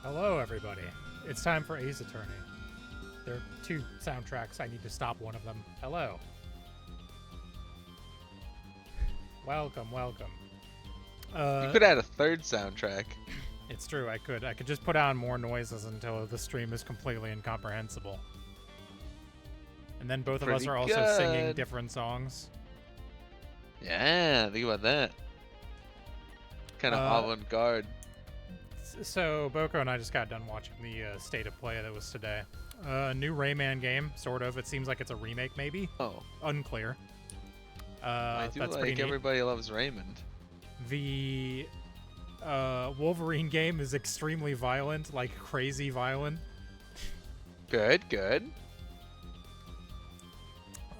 Hello, everybody. It's time for Ace Attorney. There are two soundtracks. I need to stop one of them. Hello. Welcome, welcome. You could add a third soundtrack. It's true, I could. I could just put on more noises until the stream is completely incomprehensible. And then both of us Pretty are also singing good. different songs. Yeah, think about that. Kind of avant-garde. So, Boko and I just got done watching the State of Play that was today. New Rayman game, sort of. It seems like it's a remake, maybe? Oh, Unclear. I do that's like pretty neat. Everybody Loves Raymond. The Wolverine game is extremely violent, like crazy violent. Good, good.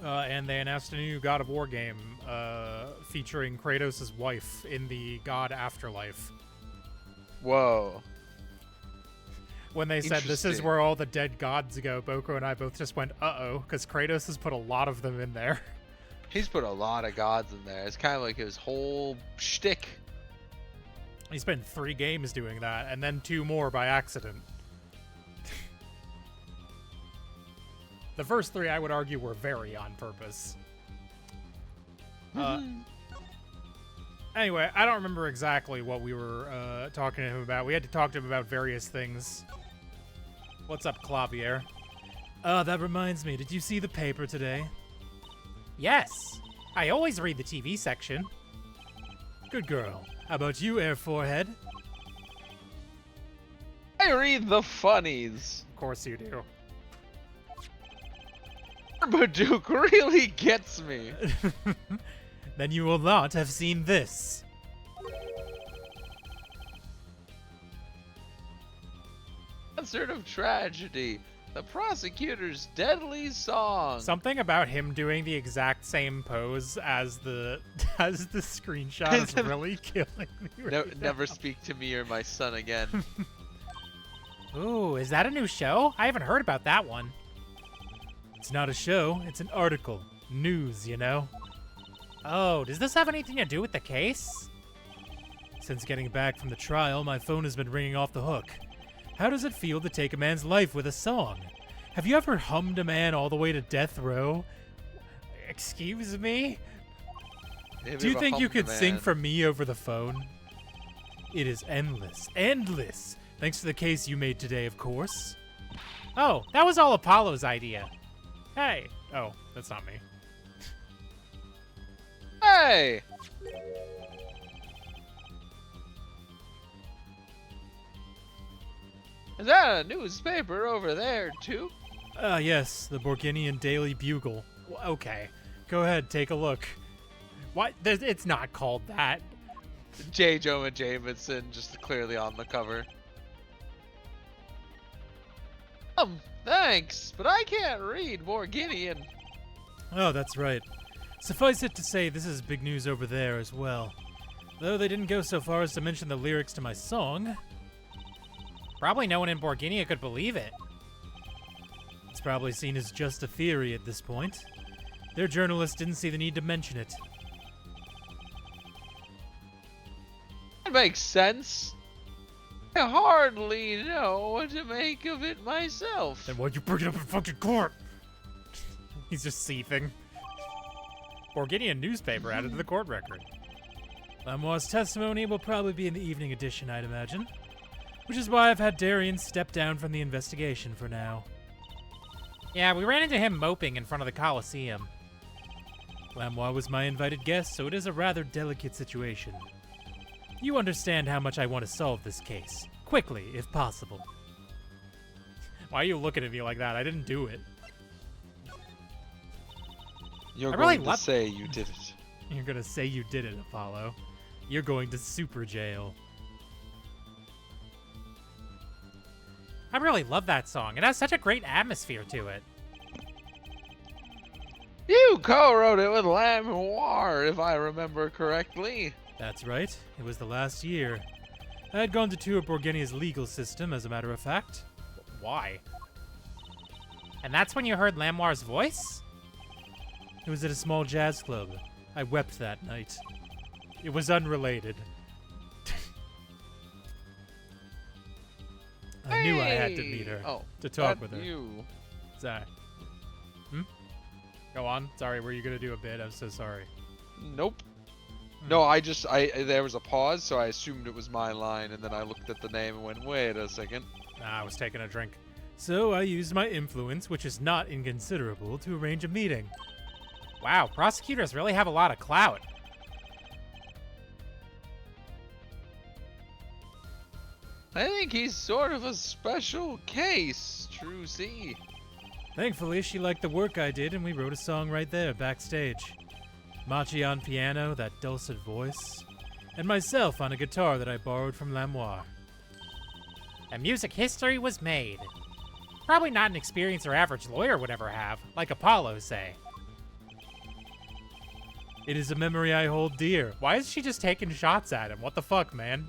And they announced a new God of War game featuring Kratos' wife in the God Afterlife. Whoa. When they said this is Interesting. where all the dead gods go, Boko and I both just went, uh-oh, because Kratos has put a lot of them in there. He's put a lot of gods in there. It's kind of like his whole shtick. He spent 3 games doing that, and then 2 more by accident. The first 3, I would argue, were very on purpose. Anyway, I don't remember exactly what we were talking to him about. We had to talk to him about various things. What's up, Clavier? That reminds me, did you see the paper today? Yes. I always read the TV section. Good girl. How about you, Air Forehead? I read the funnies. Of course you do. Badook really gets me. Then you will not have seen this. Concert of Tragedy. The Prosecutor's Deadly Song. Something about him doing the exact same pose as the screenshot is really killing me. Right now. Never speak to me or my son again. Ooh, is that a new show? I haven't heard about that one. It's not a show, it's an article. News, you know? Oh, does this have anything to do with the case? Since getting back from the trial, my phone has been ringing off the hook. How does it feel to take a man's life with a song? Have you ever hummed a man all the way to death row? Excuse me? Do you think you could sing for me over the phone? It is endless, endless. Thanks to the case you made today, of course. Oh, that was all Apollo's idea. Hey. Oh, that's not me. Hey! Is that a newspaper over there, too? Yes, the Borginian Daily Bugle. Okay, go ahead, take a look. What? It's not called that. J. Jonah Jameson just clearly on the cover. Thanks, but I can't read Borginian. Oh, that's right. Suffice it to say, this is big news over there as well. Though they didn't go so far as to mention the lyrics to my song. Probably no one in Borginia could believe it. It's probably seen as just a theory at this point. Their journalists didn't see the need to mention it. That makes sense. I hardly know what to make of it myself. Then why'd you bring it up in fucking court? He's just seething. Borginian newspaper added to the court record. Lamoire's testimony will probably be in the evening edition, I'd imagine. Which is why I've had Darian step down from the investigation for now. Yeah, we ran into him moping in front of the Coliseum. Lamoire was my invited guest, so it is a rather delicate situation. You understand how much I want to solve this case. Quickly, if possible. Why are you looking at me like that? I didn't do it. You're I really going to love- say you did it. You're gonna say you did it, Apollo. You're going to super jail. I really love that song. It has such a great atmosphere to it. You co-wrote it with Lamoire, if I remember correctly. That's right. It was the last year. I had gone to tour Borginia's legal system, as a matter of fact. Why? And that's when you heard Lamoire's voice? It was at a small jazz club. I wept that night. It was unrelated. I knew I had to meet her Oh, to talk that's with her. you. Sorry. Go on. Sorry, were you gonna do a bit? I'm so sorry. Nope. No, there was a pause, so I assumed it was my line, and then I looked at the name and went, wait a second. Nah, I was taking a drink. So I used my influence, which is not inconsiderable, to arrange a meeting. Wow, prosecutors really have a lot of clout. I think he's sort of a special case, True C. Thankfully, she liked the work I did, and we wrote a song right there, backstage. Machi on piano, that dulcet voice, and myself on a guitar that I borrowed from Lamoire. And music history was made. Probably not an experience your average lawyer would ever have, like Apollo, say. It is a memory I hold dear. Why is she just taking shots at him? What the fuck, man?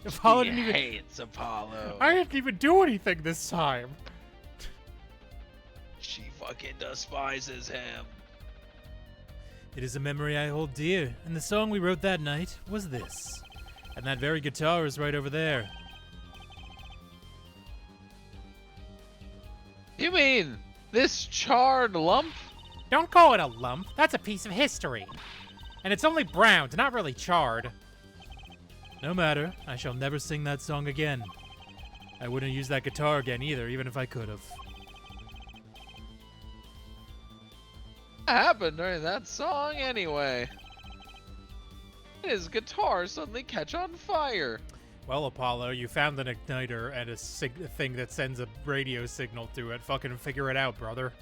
Apollo didn't even... hates Apollo. I didn't even do anything this time. She fucking despises him. It is a memory I hold dear, and the song we wrote that night was this. And that very guitar is right over there. You mean this charred lump? Don't call it a lump. That's a piece of history. And it's only browned, not really charred. No matter. I shall never sing that song again. I wouldn't use that guitar again either, even if I could have. What happened during that song anyway? His guitar suddenly catch on fire. Well, Apollo, you found an igniter and a thing that sends a radio signal to it. Fucking figure it out, brother.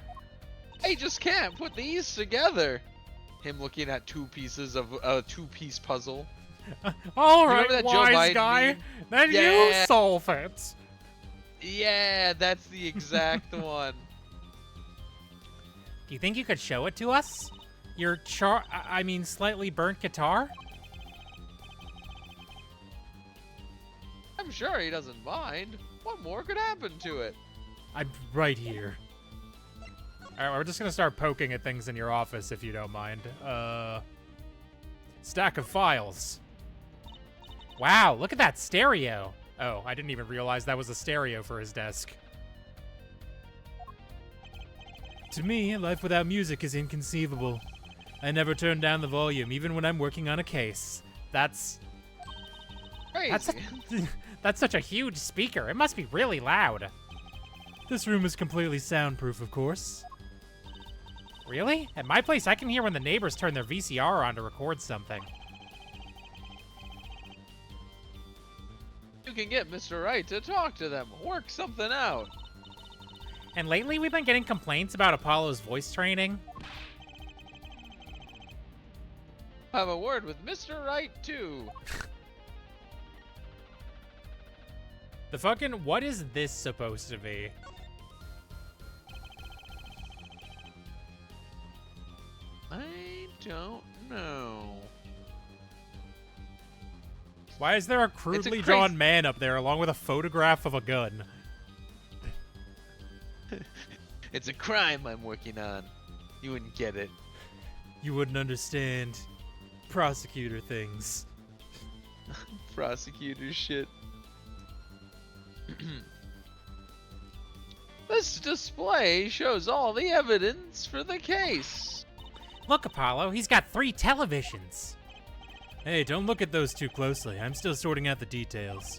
I just can't put these together. Him looking at two pieces of a two-piece puzzle. All right, remember that wise Joe Biden guy. meme? Then you Yeah. solve it. Yeah, that's the exact one. Do you think you could show it to us? Your slightly burnt guitar? I'm sure he doesn't mind. What more could happen to it? I'm right here. Alright, we're just gonna start poking at things in your office if you don't mind. Stack of files. Wow, look at that stereo. Oh, I didn't even realize that was a stereo for his desk. To me, life without music is inconceivable. I never turn down the volume, even when I'm working on a case. That's Crazy. that's such a huge speaker. It must be really loud. This room is completely soundproof, of course. Really? At my place, I can hear when the neighbors turn their VCR on to record something. You can get Mr. Right to talk to them. Work something out. And lately, we've been getting complaints about Apollo's voice training. Have a word with Mr. Right, too. The fucking... What is this supposed to be? I don't know. Why is there a crudely drawn man up there along with a photograph of a gun? It's a crime I'm working on. You wouldn't get it. You wouldn't understand prosecutor things. Prosecutor shit. This display shows all the evidence for the case. Look, Apollo, he's got 3 televisions. Hey, don't look at those too closely. I'm still sorting out the details.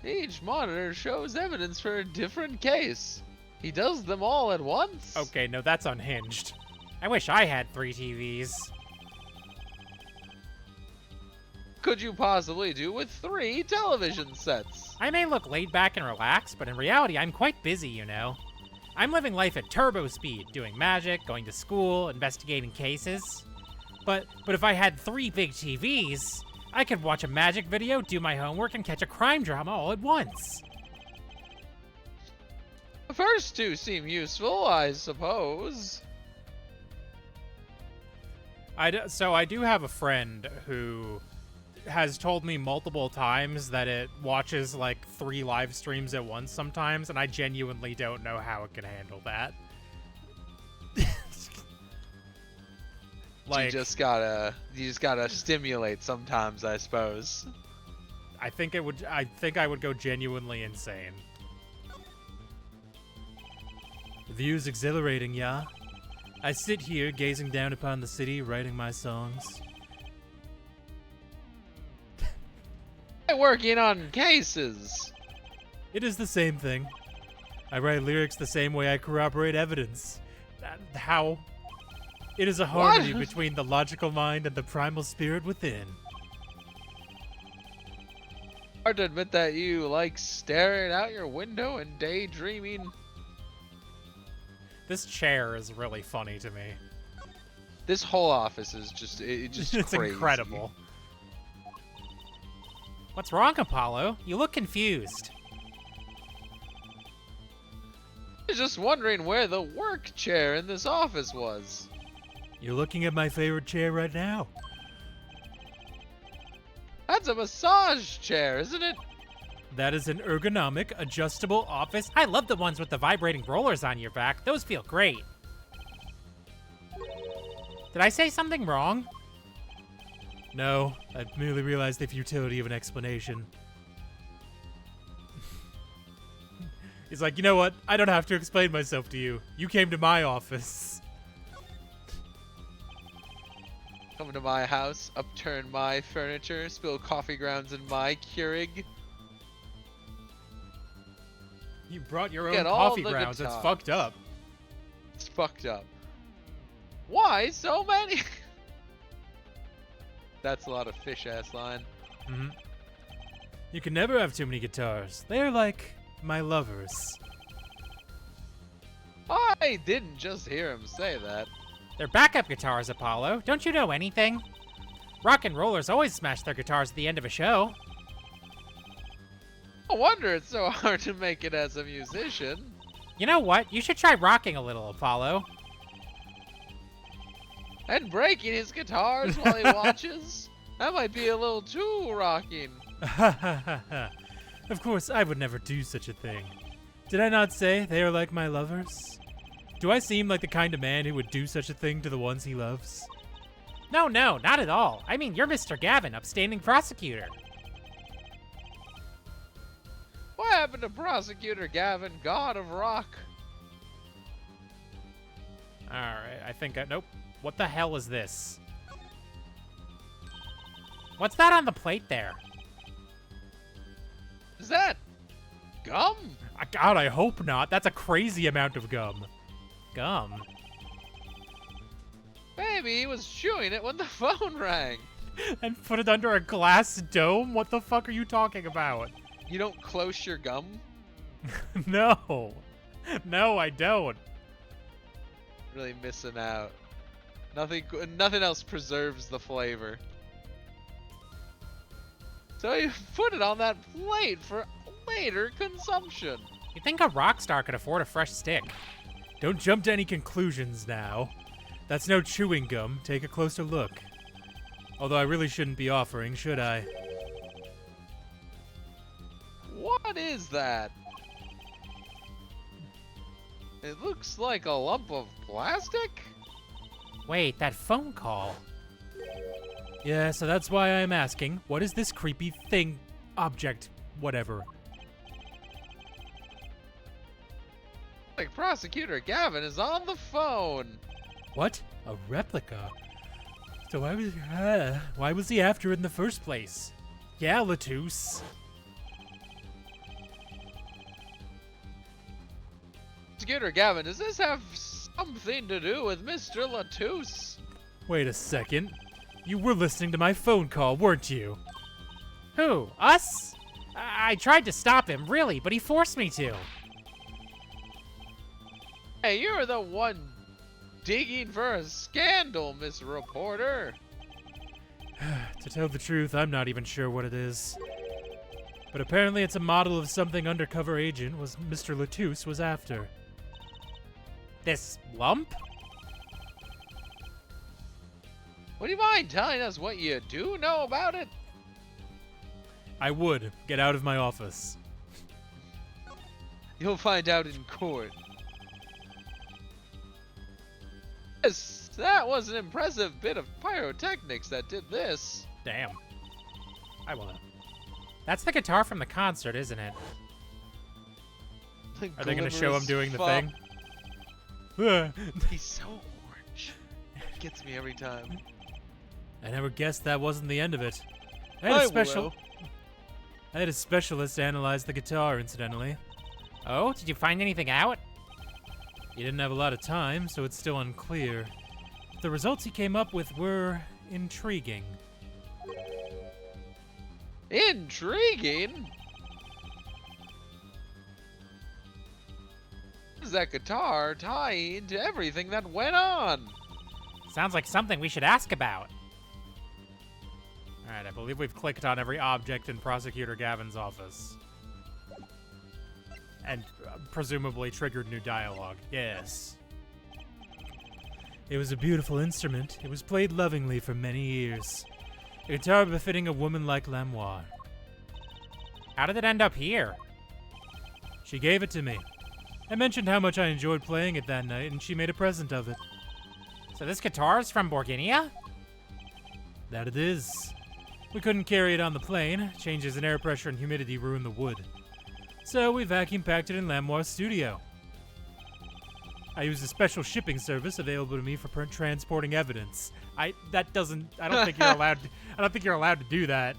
Each monitor shows evidence for a different case. He does them all at once? Okay, no, that's unhinged. I wish I had 3 TVs. Could you possibly do with 3 television sets? I may look laid back and relaxed, but in reality, I'm quite busy, you know. I'm living life at turbo speed, doing magic, going to school, investigating cases. But if I had 3 big TVs, I could watch a magic video, do my homework, and catch a crime drama all at once. The first 2 seem useful, I suppose. So I do have a friend who has told me multiple times that it watches like 3 live streams at once sometimes, and I genuinely don't know how it can handle that. Like, you just gotta stimulate sometimes, I suppose. I think I would go genuinely insane. The view's exhilarating, yeah? I sit here gazing down upon the city, writing my songs. Working on cases. It is the same thing. I write lyrics the same way I corroborate evidence. How? It is a harmony between the logical mind and the primal spirit within. Hard to admit that you like staring out your window and daydreaming. This chair is really funny to me. This whole office is just it's crazy. Incredible. What's wrong, Apollo? You look confused. I was just wondering where the work chair in this office was. You're looking at my favorite chair right now. That's a massage chair, isn't it? That is an ergonomic, adjustable office. I love the ones with the vibrating rollers on your back. Those feel great. Did I say something wrong? No, I merely realized the futility of an explanation. He's like, you know what? I don't have to explain myself to you. You came to my office. Come to my house, upturn my furniture, spill coffee grounds in my Keurig. You brought your own Get all coffee the grounds. That's guitar. fucked up. It's fucked up. Why so many? That's a lot of fish-ass line. Mm-hmm. You can never have too many guitars. They're like my lovers. I didn't just hear him say that. They're backup guitars, Apollo. Don't you know anything? Rock and rollers always smash their guitars at the end of a show. No wonder it's so hard to make it as a musician. You know what? You should try rocking a little, Apollo. And breaking his guitars while he watches? That might be a little too rocking. Of course, I would never do such a thing. Did I not say they are like my lovers? Do I seem like the kind of man who would do such a thing to the ones he loves? No, not at all. I mean, you're Mr. Gavin, upstanding prosecutor. What happened to Prosecutor Gavin, God of Rock? Alright, I think nope. What the hell is this? What's that on the plate there? Is that gum? God, I hope not. That's a crazy amount of gum. Gum? Maybe he was chewing it when the phone rang. And put it under a glass dome? What the fuck are you talking about? You don't close your gum? No. No, I don't. Really missing out. Nothing else preserves the flavor. So you put it on that plate for later consumption. You'd think a rock star could afford a fresh stick. Don't jump to any conclusions now. That's no chewing gum. Take a closer look. Although I really shouldn't be offering, should I? What is that? It looks like a lump of plastic? Wait, that phone call. Yeah, so that's why I'm asking. What is this creepy thing, object, whatever? Like Prosecutor Gavin is on the phone. What? A replica? So why was he after it in the first place? Yeah, Latouche. Prosecutor Gavin, does this have something to do with Mr. Latouche? Wait a second. You were listening to my phone call, weren't you? Who? Us? I tried to stop him, really, but he forced me to. Hey, you're the one digging for a scandal, Miss Reporter. To tell the truth, I'm not even sure what it is. But apparently it's a model of something undercover agent was Mr. Latouche was after. This lump? Would you mind telling us what you do know about it? I would. Get out of my office. You'll find out in court. This that was an impressive bit of pyrotechnics that did this. Damn. I will know. That's the guitar from the concert, isn't it? Are they going to show him doing the thing? He's so orange. It gets me every time. I never guessed that wasn't the end of it. I had a specialist analyze the guitar, incidentally. Oh, did you find anything out? He didn't have a lot of time, so it's still unclear. The results he came up with were intriguing. Intriguing? How does that guitar tie into everything that went on? Sounds like something we should ask about. Alright, I believe we've clicked on every object in Prosecutor Gavin's office. And presumably triggered new dialogue. Yes. It was a beautiful instrument. It was played lovingly for many years. A guitar befitting a woman like Lamoire. How did it end up here? She gave it to me. I mentioned how much I enjoyed playing it that night, and she made a present of it. So this guitar is from Borginia? That it is. We couldn't carry it on the plane. Changes in air pressure and humidity ruined the wood. So we vacuum packed it in Lamoire's studio. I used a special shipping service available to me for transporting evidence. I don't think you're allowed to do that.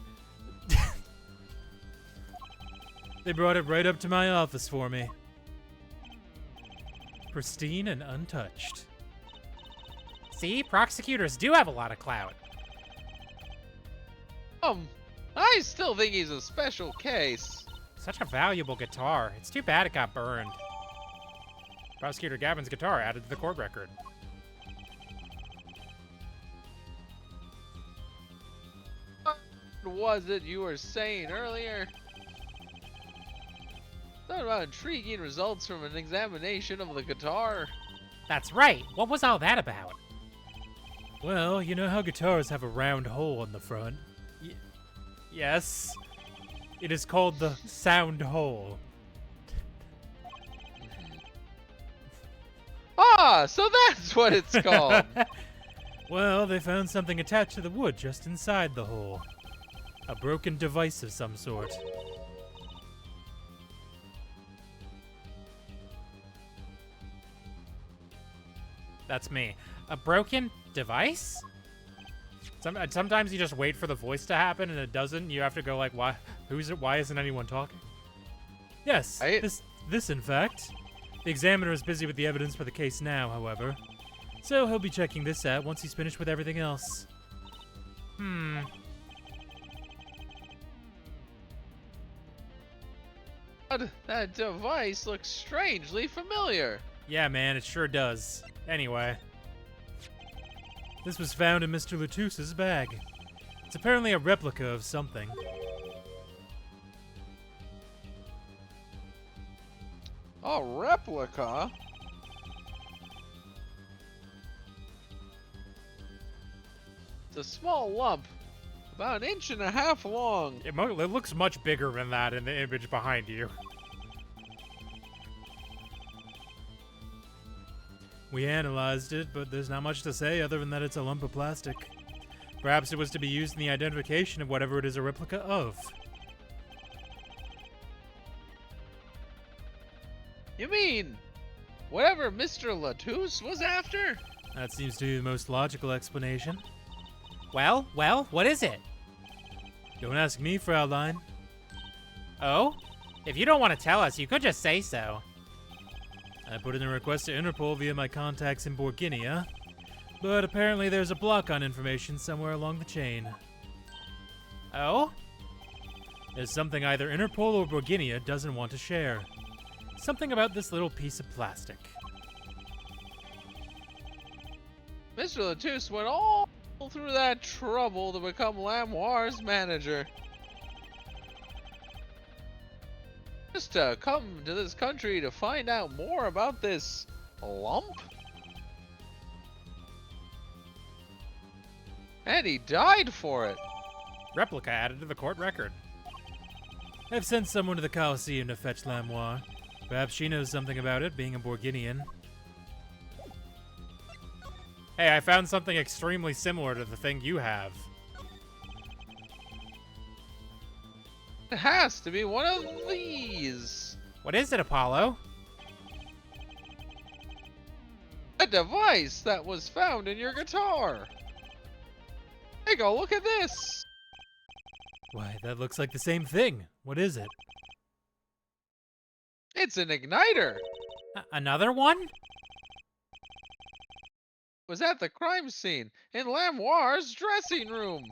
They brought it right up to my office for me. Pristine and untouched. See, prosecutors do have a lot of clout. I still think he's a special case. Such a valuable guitar. It's too bad it got burned. Prosecutor Gavin's guitar added to the court record. What was it you were saying earlier? Something about intriguing results from an examination of the guitar. That's right. What was all that about? Well, you know how guitars have a round hole in the front? Yes. It is called the sound hole. Ah, so that's what it's called. Well, they found something attached to the wood just inside the hole. A broken device of some sort. That's me. A broken device? Sometimes you just wait for the voice to happen and it doesn't. You have to go like, why? Who's it? Why isn't anyone talking? Yes, this in fact. The examiner is busy with the evidence for the case now, however. So he'll be checking this out once he's finished with everything else. That device looks strangely familiar. Yeah, man, it sure does. Anyway. This was found in Mr. Latouse's bag. It's apparently a replica of something. A replica? It's a small lump, about 1.5 inches long. It looks much bigger than that in the image behind you. We analyzed it, but there's not much to say other than that it's a lump of plastic. Perhaps it was to be used in the identification of whatever it is a replica of. You mean, whatever Mr. Latouse was after? That seems to be the most logical explanation. Well, what is it? Don't ask me, Fraulein. Oh? If you don't want to tell us, you could just say so. I put in a request to Interpol via my contacts in Borginia, but apparently there's a block on information somewhere along the chain. Oh? There's something either Interpol or Borginia doesn't want to share. Something about this little piece of plastic. Mr. Latouche went all through that trouble to become Lamoire's manager. Just to come to this country to find out more about this lump? And he died for it. Replica added to the court record. I've sent someone to the Coliseum to fetch Lamoire. Perhaps she knows something about it, being a Borginian. Hey, I found something extremely similar to the thing you have. It has to be one of these. What is it, Apollo? A device that was found in your guitar. Take a look at this. Why, that looks like the same thing. What is it? It's an igniter. Another one? Was at the crime scene in Lamoire's dressing room.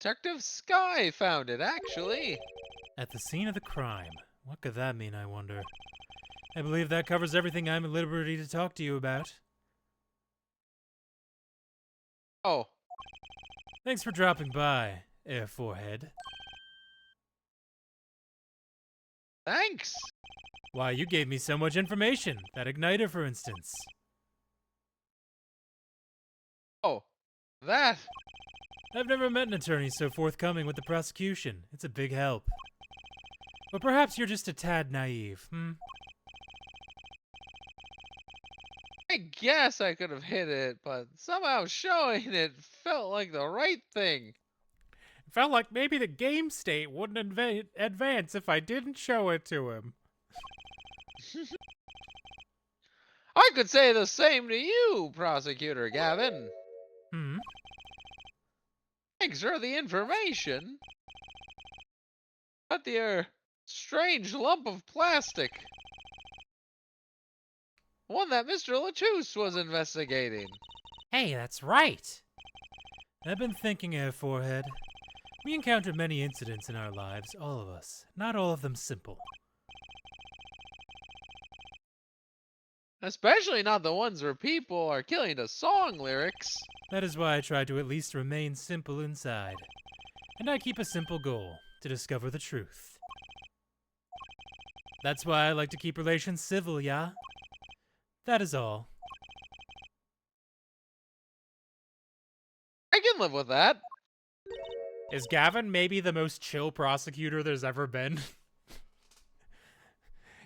Detective Sky found it, actually. At the scene of the crime. What could that mean, I wonder? I believe that covers everything I'm at liberty to talk to you about. Oh, Thanks for dropping by, Air Forehead. thanks. Why, you gave me so much information. That igniter, for instance. Oh, that. I've never met an attorney so forthcoming with the prosecution. It's a big help. But perhaps you're just a tad naive, I guess I could have hit it, but somehow showing it felt like the right thing. It felt like maybe the game state wouldn't advance if I didn't show it to him. I could say the same to you, Prosecutor Gavin. Thanks for the information. But the strange lump of plastic. One that Mr. Latouche was investigating. Hey, that's right. I've been thinking, Air Forehead. We encounter many incidents in our lives, all of us. Not all of them simple. Especially not the ones where people are killing to song lyrics. That is why I try to at least remain simple inside. And I keep a simple goal, to discover the truth. That's why I like to keep relations civil, yeah? That is all. I can live with that. Is Gavin maybe the most chill prosecutor there's ever been?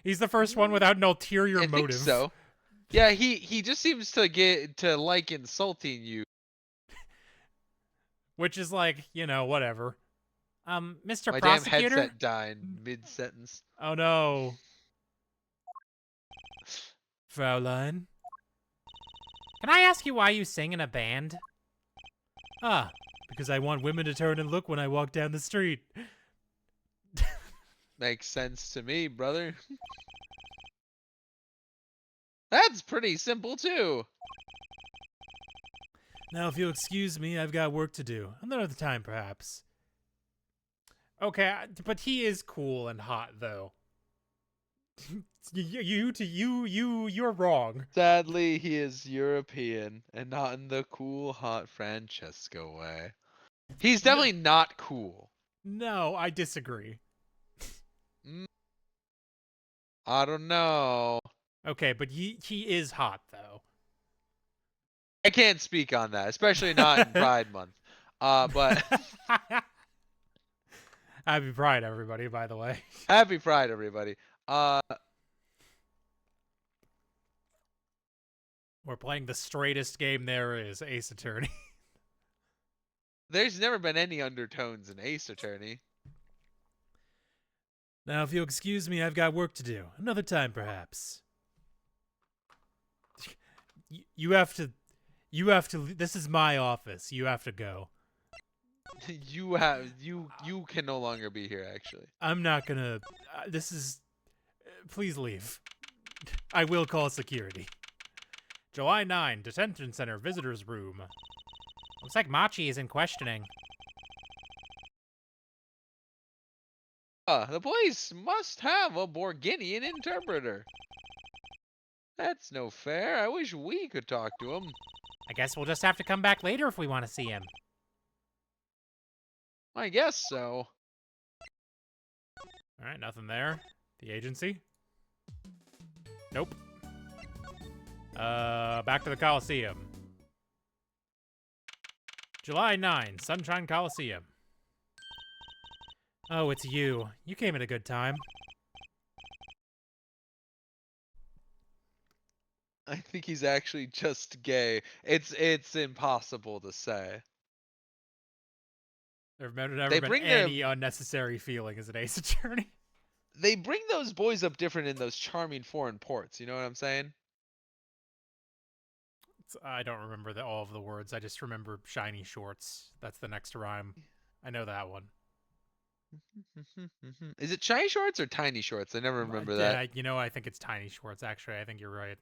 He's the first one without an ulterior I motive. think so. Yeah, he just seems to get to like insulting you. Which is like, you know, whatever. Mr. My Prosecutor? damn headset died mid-sentence. Oh no. Fraulein? Can I ask you why you sing in a band? Ah, because I want women to turn and look when I walk down the street. Makes sense to me, brother. That's pretty simple, too. Now, if you'll excuse me, I've got work to do. Another time, perhaps. Okay, but he is cool and hot, though. You're wrong. Sadly, he is European, and not in the cool, hot Francesco way. He's definitely not cool. No, I disagree. I don't know. Okay, but he is hot, though. I can't speak on that, especially not in Pride Month. But Happy Pride, everybody, by the way. happy Pride, everybody. We're playing the straightest game there is, Ace Attorney. There's never been any undertones in Ace Attorney. Now, if you'll excuse me, I've got work to do. Another time, perhaps. You have to, this is my office. You have to go. You can no longer be here, actually. I'm not gonna, this is, please leave. I will call security. July 9, Detention Center, Visitor's Room. Looks like Machi is in questioning. The police must have a Borginian interpreter. That's no fair. I wish we could talk to him. I guess we'll just have to come back later if we want to see him. I guess so. Alright, nothing there. The agency? Nope. Back to the Coliseum. July 9, Sunshine Coliseum. Oh, it's you. You came at a good time. I think he's actually just gay. It's impossible to say. There've never They been bring their any unnecessary feeling as an Ace Attorney. they bring those boys up different in those charming foreign ports. You know what I'm saying? I don't remember all of the words. I just remember shiny shorts. That's the next rhyme. I know that one. Is it shiny shorts or tiny shorts? I never remember that. You know, I think it's tiny shorts. Actually, I think you're right.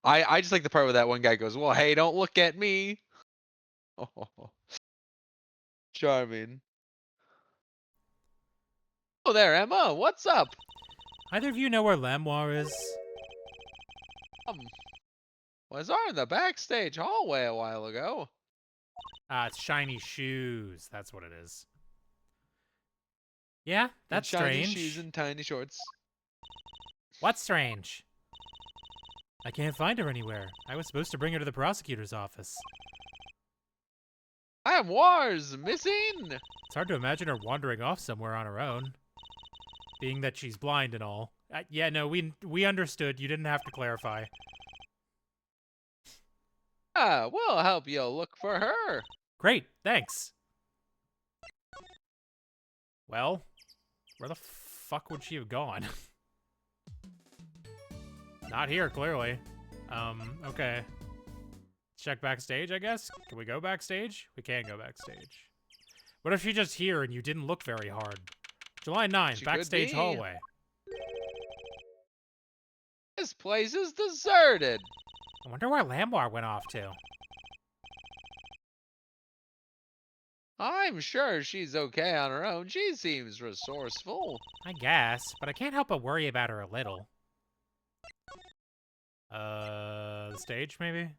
I just like the part where that one guy goes, "Well, hey, don't look at me." Oh, charming. Oh there, Emma. What's up? Either of you know where Lamoire is? Um, was in the backstage hallway a while ago. It's shiny shoes. That's what it is. Yeah, that's And shiny strange. shoes and tiny shorts. What's strange? I can't find her anywhere. I was supposed to bring her to the prosecutor's office. Lamoire's missing. It's hard to imagine her wandering off somewhere on her own. Being that she's blind and all. Yeah, no, we understood. You didn't have to clarify. We'll help you look for her. Great, thanks. Well, where the fuck would she have gone? Not here, clearly. Okay. Check backstage, I guess? Can we go backstage? We can go backstage. What if she's just here and you didn't look very hard? July 9th, She backstage could be. hallway. This place is deserted. I wonder where Lamoire went off to. I'm sure she's okay on her own. She seems resourceful. I guess, but I can't help but worry about her a little. The stage, maybe?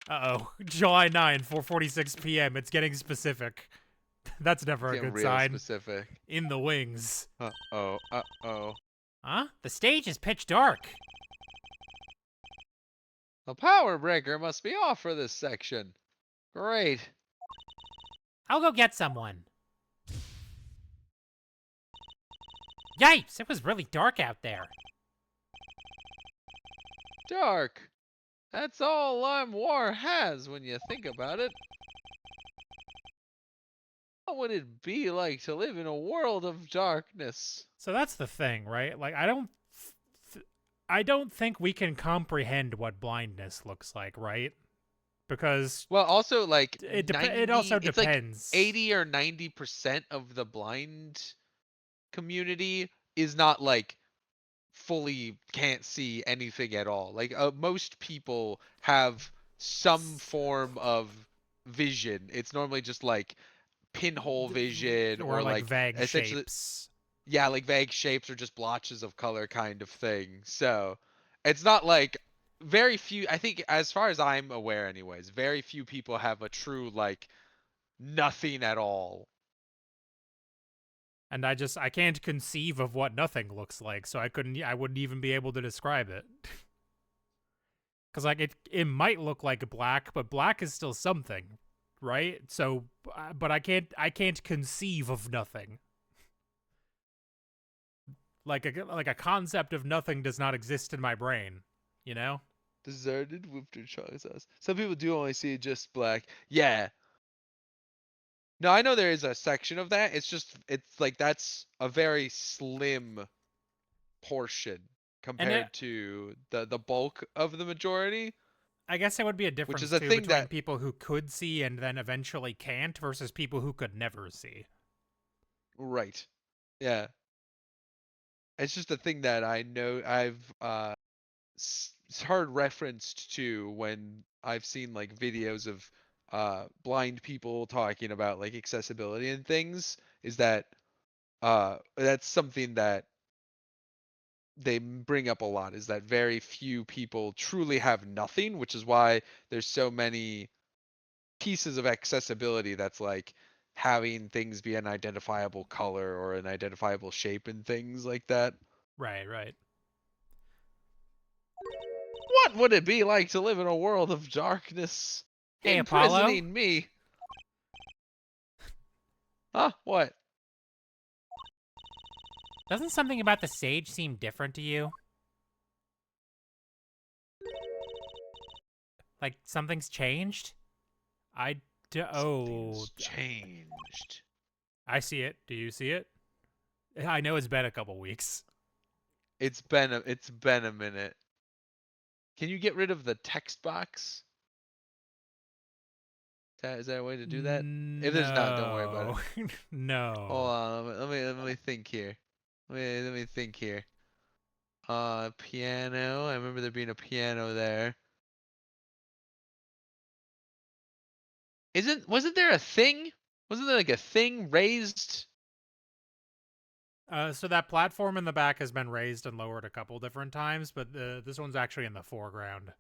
Uh-oh. July 9, 4:46 p.m. It's getting specific. That's never a Getting good real sign. specific. In the wings. Uh-oh, uh-oh. Huh? The stage is pitch dark. The power breaker must be off for this section. Great. I'll go get someone. Yipes! It was really dark out there. Dark. That's all War has when you think about it. What would it be like to live in a world of darkness? So that's the thing, right? Like, I don't think we can comprehend what blindness looks like, right? Because Well, also like it also it's depends. like 80 or 90% of the blind community is not like fully can't see anything at all. Like most people have some form of vision. It's normally just like pinhole vision or or like like vague essentially shapes. yeah, like vague shapes or just blotches of color kind of thing. So it's not like very few, I think as far as I'm aware anyways, very few people have a true like nothing at all. And I can't conceive of what nothing looks like, so I wouldn't even be able to describe it. Cuz like it might look like black, but black is still something, right? So but I can't conceive of nothing. Like a concept of nothing does not exist in my brain, you know? Deserted whipped chocolate sauce. Some people do only see just black. Yeah. No, I know there is a section of that. It's like that's a very slim portion And compared to the bulk of the majority, I guess there would be a which is difference a too thing between that people who could see and then eventually can't versus people who could never see. right. Yeah. It's just a thing that I know I've heard referenced to when I've seen like videos of blind people talking about like accessibility and things, is that that's something that they bring up a lot, is that very few people truly have nothing, which is why there's so many pieces of accessibility that's like having things be an identifiable color or an identifiable shape and things like that. Right, right. What would it be like to live in a world of darkness? Hey, Apollo? Imprisoning me. Huh? What? Doesn't something about the sage seem different to you? Like something's changed? Oh, Something's changed. I see it. Do you see it? I know it's been a couple weeks. It's been a minute. Can you get rid of the text box? Is that a way to do that? If there's not, don't worry about it. No. Hold on, let me think here. Let me think here. Piano. I remember there being a piano there. Wasn't there a thing? Wasn't there like a thing raised? So that platform in the back has been raised and lowered a couple different times, but this one's actually in the foreground.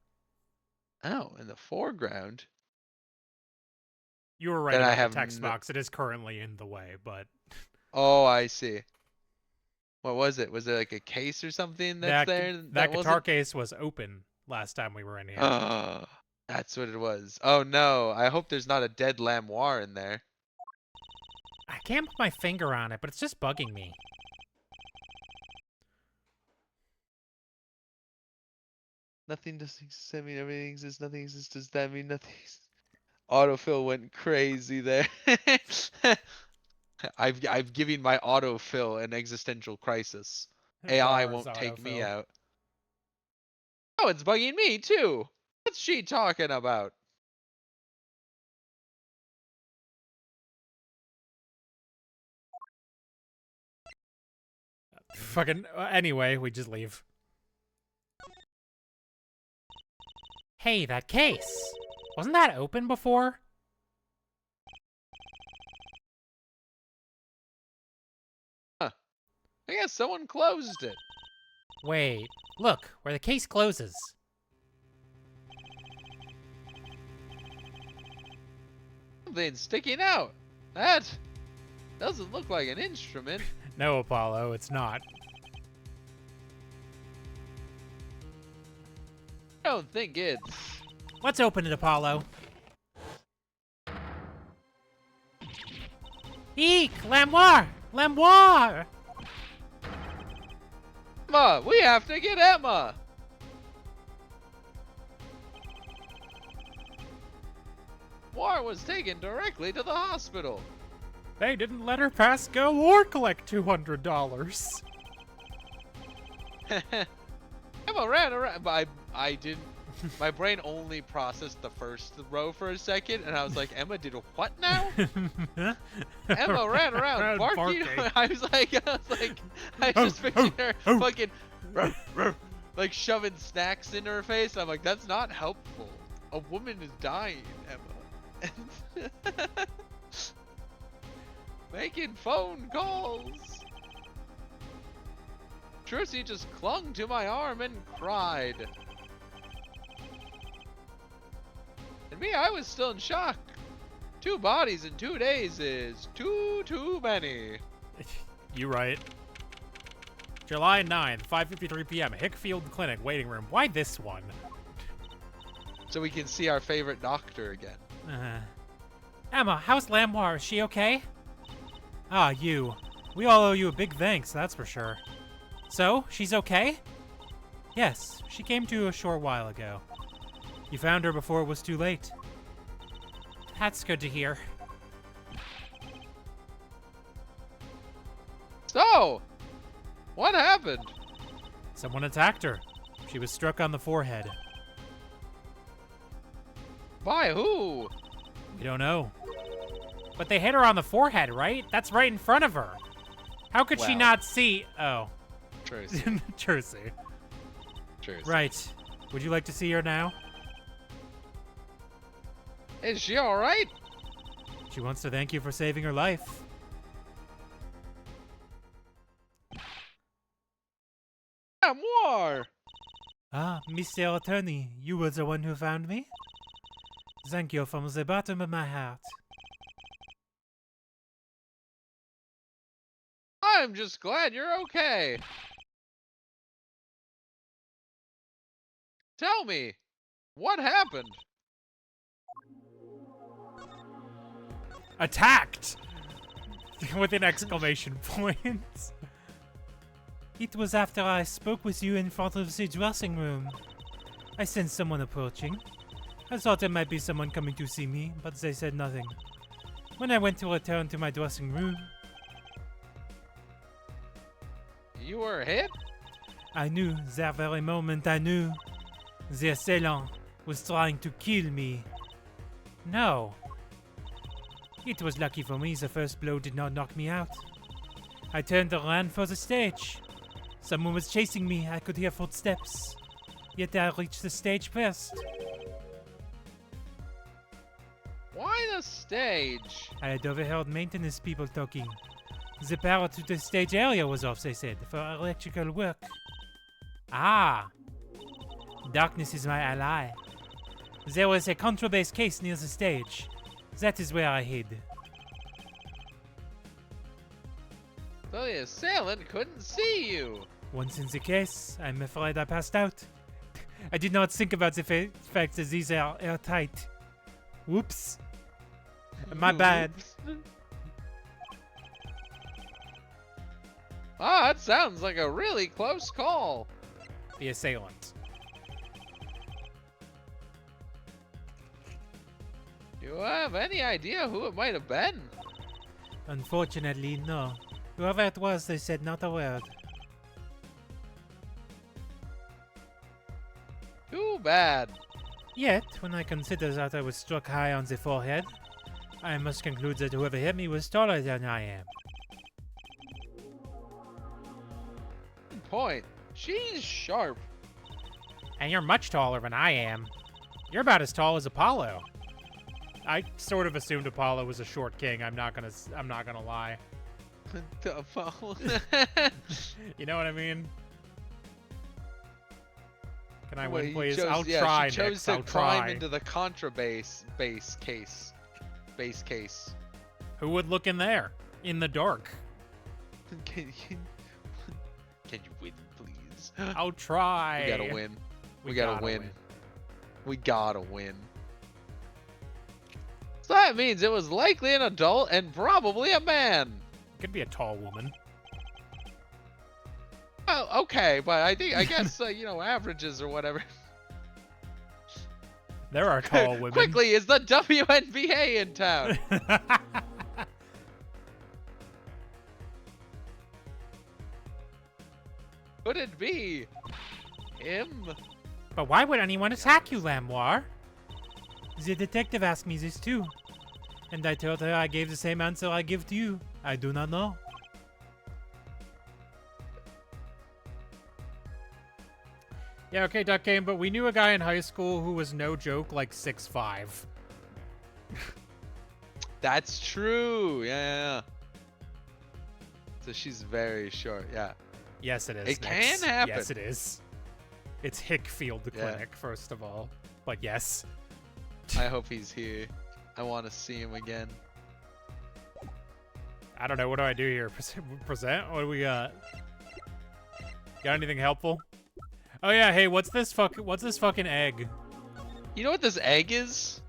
Oh, in the foreground. You were right Then I about the have text box. It is currently in the way, but Oh, I see. What was it? Was there like a case or something that's there? that guitar wasn't? case was open last time we were in here. Oh, that's what it was. Oh no, I hope there's not a dead lamoire in there. I can't put my finger on it, but it's just bugging me. Nothing does exist. I mean, everything exists. Nothing exists. Does that mean nothing? Autofill went crazy there. I've given my autofill an existential crisis. AI Bars won't take me autofill. out. Oh, it's bugging me too. What's she talking about? Fucking. Anyway, we just leave. Hey, that case! Wasn't that open before? Huh. I guess someone closed it. Wait, look, where the case closes. Something's sticking out. That doesn't look like an instrument. No, Apollo, it's not. I don't think it's... Let's open it, Apollo. Eek! Lamoire! Lamoire! Emma, we have to get Emma. War was taken directly to the hospital. They didn't let her pass go or collect $200. Emma ran around, but I didn't. My brain only processed the first row for a second, and I was like, Emma did what now? Emma ran around barking. I was just picturing her fucking like shoving snacks in her face. I'm like, that's not helpful. A woman is dying, Emma. Making phone calls. Trucy just clung to my arm and cried. And me, I was still in shock. 2 bodies in 2 days is too many. You right. July 9th, 5:53 p.m. Hickfield Clinic waiting room. Why this one? So we can see our favorite doctor again. Emma, how's Lamoire? Is she okay? Ah, you. We all owe you a big thanks, that's for sure. So, she's okay? Yes, she came to a short while ago. You found her before it was too late. That's good to hear. So, what happened? Someone attacked her. She was struck on the forehead. By who? We don't know. But they hit her on the forehead, right? That's right in front of her. How could she Well. not see? Oh. Tracy. Jersey. Tracy. Right. Would you like to see her now? Is she alright? She wants to thank you for saving her life. More. Ah, Mr. Attorney, you were the one who found me? Thank you from the bottom of my heart. I'm just glad you're okay. Tell me, what happened? Attacked! With an exclamation point. It was after I spoke with you in front of the dressing room. I sensed someone approaching. I thought there might be someone coming to see me, but they said nothing. When I went to return to my dressing room, You were hit? I knew, that very moment I knew. The assailant was trying to kill me. No. It was lucky for me the first blow did not knock me out. I turned and ran for the stage. Someone was chasing me, I could hear footsteps. Yet I reached the stage first. Why the stage? I had overheard maintenance people talking. The power to the stage area was off, they said, for electrical work. Ah. Darkness is my ally. There was a contrabass case near the stage. That is where I hid. So the assailant couldn't see you. Once in the case, I'm afraid I passed out. I did not think about the fact that these are airtight. Whoops. My bad. Ah, that sounds like a really close call. The assailant. Do you have any idea who it might have been? Unfortunately, no. Whoever it was, they said not a word. Too bad. Yet, when I consider that I was struck high on the forehead, I must conclude that whoever hit me was taller than I am. Good point. She's sharp. And you're much taller than I am. You're about as tall as Apollo. I sort of assumed Apollo was a short king. I'm not gonna lie. You know what I mean? Can I win, please? I'll try. She chose Nix, to I'll climb try. into the contrabass base case. Who would look in there? In the dark. Can you win, please? I'll try. We gotta win. We We gotta gotta win. win. We gotta win. So that means it was likely an adult and probably a man. Could be a tall woman. Oh, okay, but I guess you know, averages or whatever. There are tall women. Quickly, is the WNBA in town? Could it be him? But why would anyone attack you, Lamoire? The detective asked me this too. And I told her I gave the same answer I give to you. I do not know. Yeah, okay, Duck Game, but we knew a guy in high school who was no joke like 6'5". That's true. Yeah. So she's very short. Yeah. Yes, it is. It Nix. can happen. Yes, it is. It's Hickfield, the Yeah. clinic, first of all. But yes. I hope he's here. I want to see him again. I don't know. What do I do here? Present? What do we got? Got anything helpful? Oh yeah. Hey, what's this fucking egg? You know what this egg is?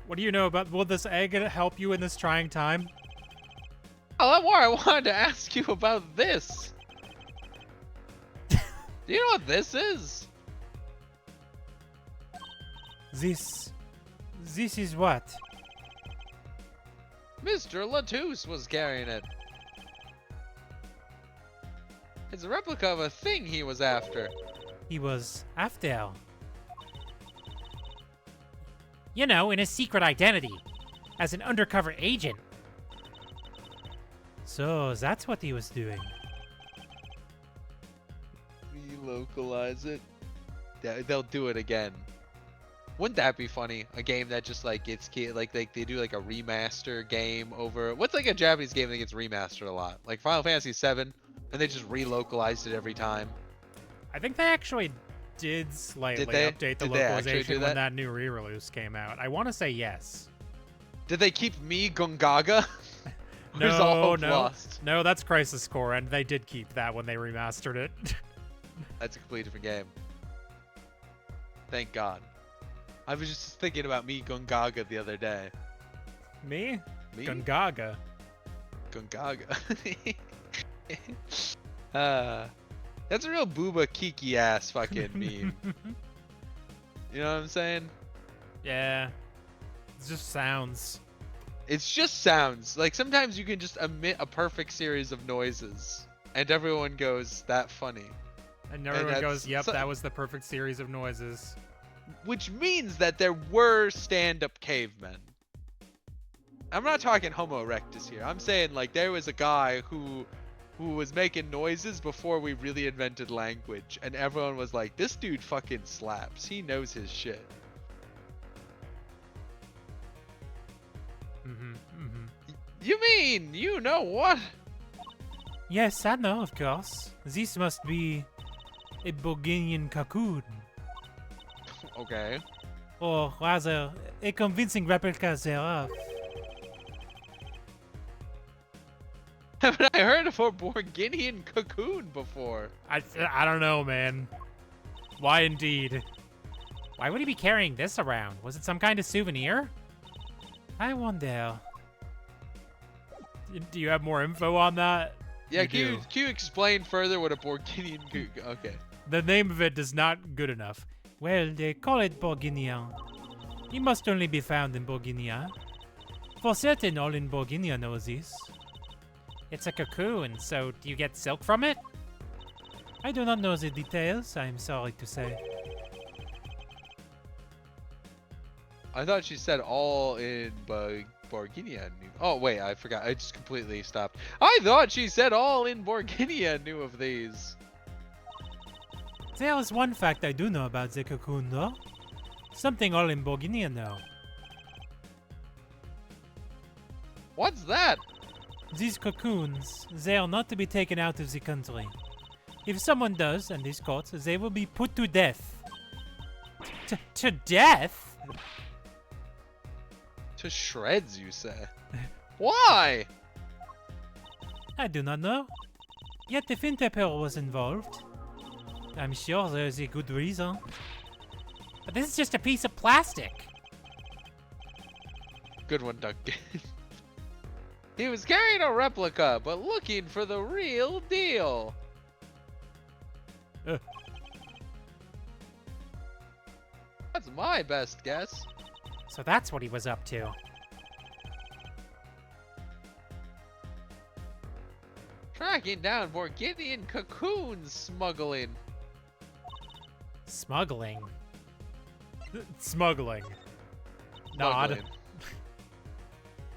What do you know about? Will this egg help you in this trying time? Oh, Lamar, I wanted to ask you about this. Do you know what this is? This is what? Mr. Latouche was carrying it. It's a replica of a thing he was after. He was after. You know, in his secret identity, as an undercover agent. So that's what he was doing. Relocalize it. They'll do it again. Wouldn't that be funny? A game that just like gets like they do like a remaster game over. What's like a Japanese game that gets remastered a lot? Like Final Fantasy VII, and they just relocalized it every time. I think they actually did slightly they? update the Did they actually localization do when that? that new re-release came out. I want to say yes. Did they keep me Gungaga? Where's all No, hope no, lost? no. That's Crisis Core, and they did keep that when they remastered it. That's a completely different game. Thank God. I was just thinking about me Gungaga the other day. Me? Me? Gungaga. Gungaga. That's a real booba kiki ass fucking meme. You know what I'm saying? Yeah. It's just sounds. It's just sounds. Like sometimes you can just emit a perfect series of noises, and everyone goes, "That funny," And everyone goes, that's yep, so- that was the perfect series of noises. which means that there were stand-up cavemen. I'm not talking Homo erectus here. I'm saying like there was a guy who was making noises before we really invented language, and everyone was like, "This dude fucking slaps. He knows his shit." Mm-hmm, mm-hmm. You mean you know what? Yes, I know, of course. This must be a BORGINIAN cocoon. Okay. Or rather, a convincing replica thereof. Haven't I heard of a Borginian cocoon before? I don't know, man. Why indeed? Why would he be carrying this around? Was it some kind of souvenir? I wonder. Do you have more info on that? Yeah, You can do. you explain further what a Borginian cocoon? Okay. The name of it is not good enough. Well, they call it Borginian. It must only be found in Borginia. For certain, all in Borginia know this. It's a cocoon, so do you get silk from it? I do not know the details, I'm sorry to say. I thought she said all in Borginia knew. Oh wait, I forgot. I just completely stopped. I thought she said all in Borginia knew of these. There is one fact I do know about the cocoon, though. Something all in Borginia know. What's that? These cocoons, they are not to be taken out of the country. If someone does, and is caught, they will be put to death. To death? To shreds, you say? Why? I do not know. Yet if Interpol was involved, I'm sure there's a good reason. But this is just a piece of plastic. Good one, Duncan. He was carrying a replica, but looking for the real deal. Uh. That's my best guess. So that's what he was up to. Tracking down Borginian cocoon smuggling. Smuggling. Smuggling. Nod. Smuggling.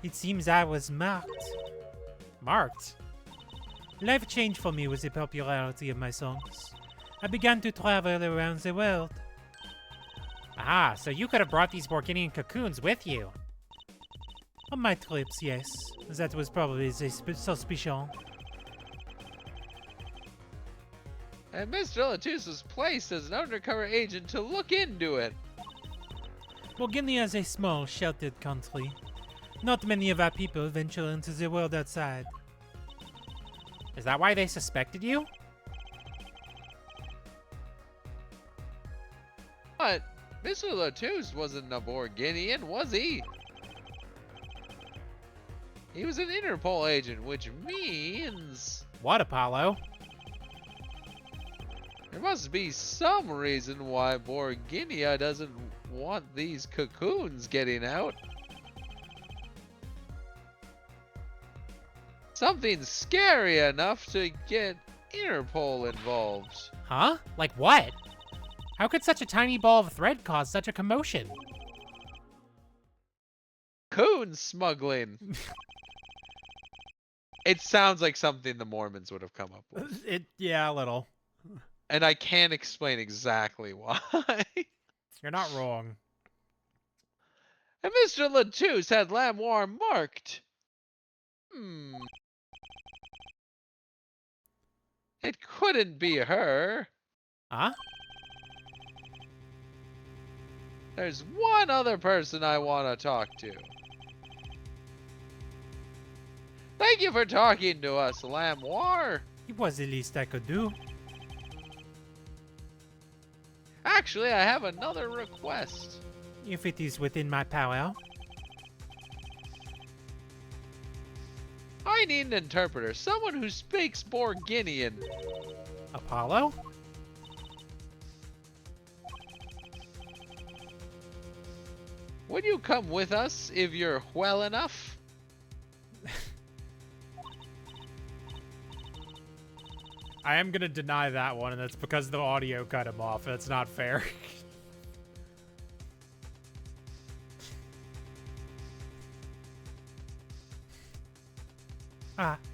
It seems I was marked. Marked? Life changed for me with the popularity of my songs. I began to travel around the world. Ah, so you could have brought these Borginian cocoons with you. On my trips, yes. That was probably the suspicion. And Mr. Latus was placed as an undercover agent to look into it. Borginia is a small, sheltered country. Not many of our people venture into the world outside. Is that why they suspected you? But Mr. Latus wasn't a Borginian, was he? He was an Interpol agent, which means What, Apollo? there must be some reason why Borginia doesn't want these cocoons getting out. Something scary enough to get Interpol involved. Huh? Like what? How could such a tiny ball of thread cause such a commotion? Cocoon smuggling. It sounds like something the Mormons would have come up with. Yeah, a little. And I can't explain exactly why. You're not wrong. And Mr. Latus had Lamoire marked. It couldn't be her. Huh? There's one other person I want to talk to. Thank you for talking to us, Lamoire. It was the least I could do. Actually, I have another request. If it is within my power. I need an interpreter, someone who speaks Borginian. Apollo? Would you come with us if you're well enough? I am gonna deny that one, and that's because the audio cut him off. That's not fair.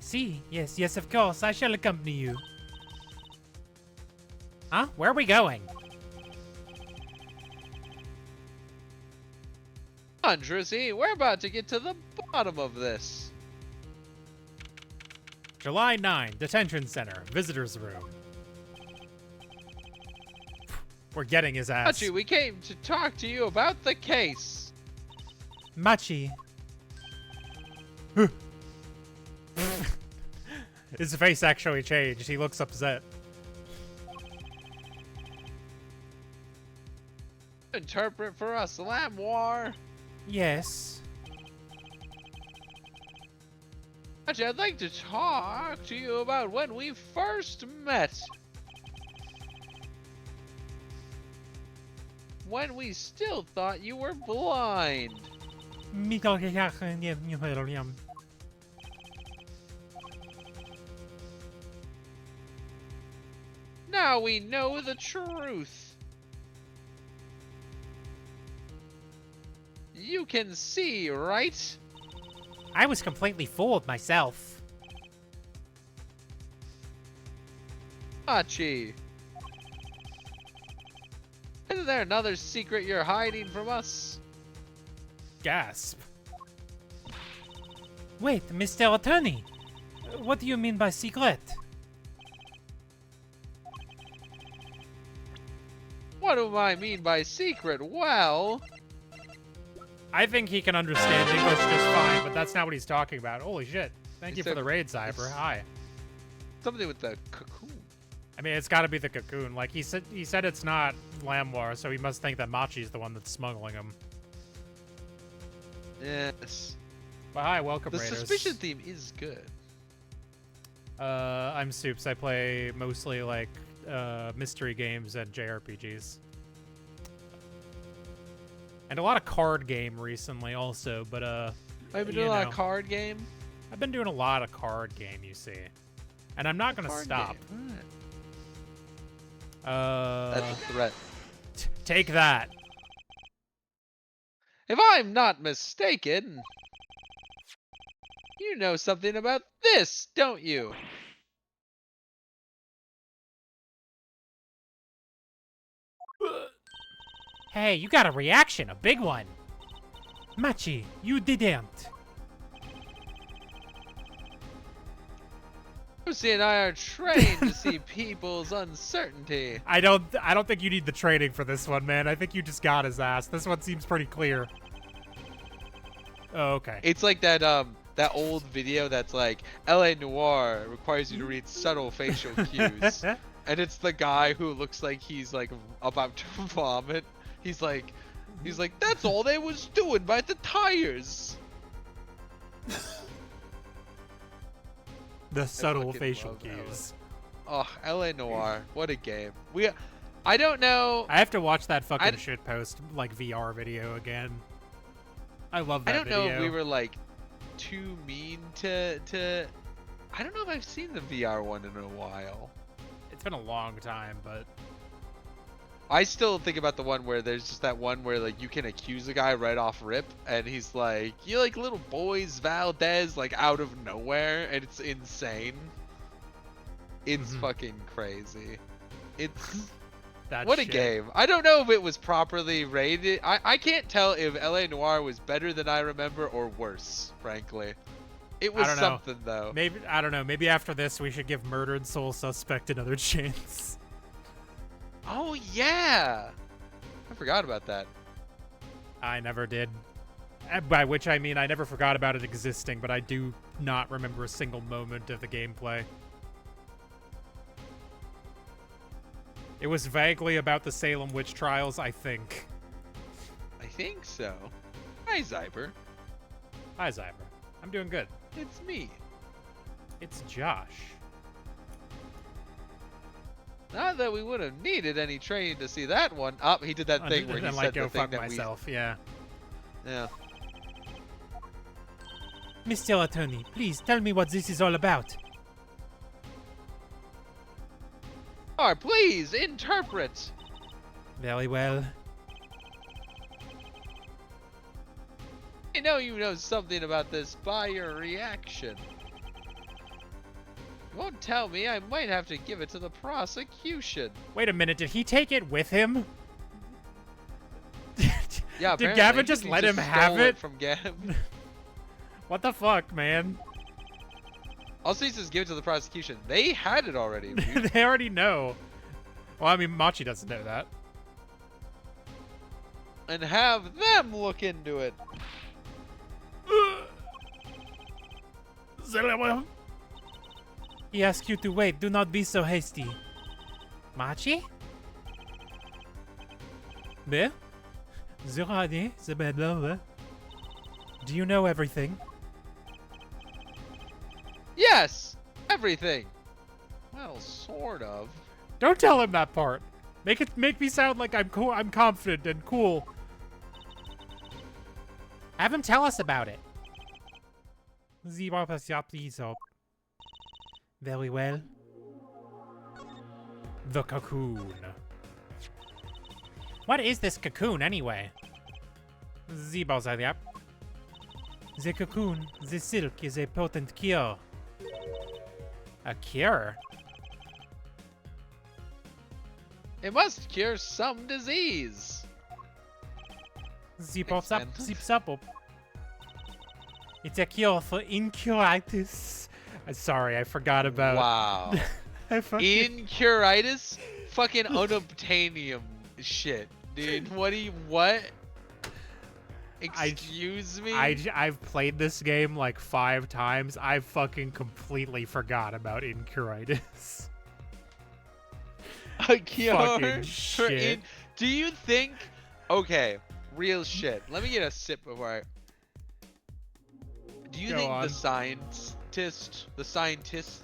See. Yes, of course. I shall accompany you. Huh? Where are we going? Come on, Drusy, we're about to get to the bottom of this. July 9, Detention Center, Visitor's Room. We're getting his ass. Hachi, we came to talk to you about the case. Machi. His face actually changed. He looks upset. Interpret for us, Lamoir. Yes. Hachi, I'd like to talk to you about when we first met. When we still thought you were blind. Now we know the truth. You can see, right? I was completely fooled myself. Hachi. Isn't there another secret you're hiding from us? Gasp. Wait, Mr. Attorney. What do you mean by secret? What do I mean by secret? Well, I think he can understand English just fine, but that's not what he's talking about. Holy shit. Thank you for Except the raid, Cyber. it's- Hi. something with the cocoon. I mean, it's got to be the cocoon. Like, he said it's not Lamoir, so he must think that Machi's the one that's smuggling him. Yes. But hi, welcome, The Raiders. suspicion theme is good. I'm Supes. I play mostly, like, mystery games and JRPGs. And a lot of card game recently also, but, I've been you doing a lot know. of card game. I've been doing a lot of card game, you see. And I'm not gonna Card stop. game. Alright. That's a threat. Take that. If I'm not mistaken, you know something about this, don't you? Hey, you got a reaction, a big one. Machi, you didn't. Lucy and I are trained to see people's uncertainty. I don't think you need the training for this one, man. I think you just got his ass. This one seems pretty clear. Oh, okay. It's like that that old video that's like LA Noir requires you to read subtle facial cues. And it's the guy who looks like he's like about to vomit. He's like that's all they was doing by the tires. The subtle fucking facial love that cues. Oh, LA Noir, what a game. I don't know. I have to watch that fucking I- shitpost like VR video again. I love that I don't video. know if we were like too mean to. I don't know if I've seen the VR one in a while. It's been a long time, but I still think about the one where there's just that one where like you can accuse a guy right off rip, and he's like, "You like little boys, Valdez," like out of nowhere, and it's insane. It's Mhm. fucking crazy. It's that what shit. a game. I don't know if it was properly rated. I can't tell if LA Noire was better than I remember or worse, frankly. It was don't know. something though. Maybe I don't know. Maybe after this, we should give Murdered Soul Suspect another chance. Oh yeah, I forgot about that. I never did. By which I mean I never forgot about it existing, but I do not remember a single moment of the gameplay. It was vaguely about the Salem witch trials, I think. I think so. Hi, Zyber. Hi, Zyber. I'm doing good. It's me. It's Josh. Not that we would have needed any training to see that one. Oh, he did that thing where he and said like the go thing fuck that myself. Yeah. Yeah. Mr. Attorney, please tell me what this is all about. Please interpret. Very well. I know you know something about this by your reaction. You won't tell me. I might have to give it to the prosecution. Wait a minute, did he take it with him? Yeah, Did apparently. Gavin just He let him stole have it? from Gavin. What the fuck, man? Also, he says give it to the prosecution. They had it already. They already know. Well, I mean, Machi doesn't know that. And have them look into it. He asks you to wait. Do not be so hasty. Machi? Ne? Do you know everything? Yes, everything. Well, sort of. Don't tell him that part. Make me sound like I'm cool. I'm confident and cool. Have him tell us about it. Very well. The cocoon. What is this cocoon anyway? The cocoon, the silk is a potent cure. A cure? It must cure some disease. It's a cure for incuritis. Sorry, I forgot about. Wow. Incuritis? Fucking unobtainium shit, dude. What? Excuse me? I've played this game like 5 times. I fucking completely forgot about incuritis. A cure Fucking for shit. Do you think? Okay, real shit. Let me get a sip before I. Do you Go think on. the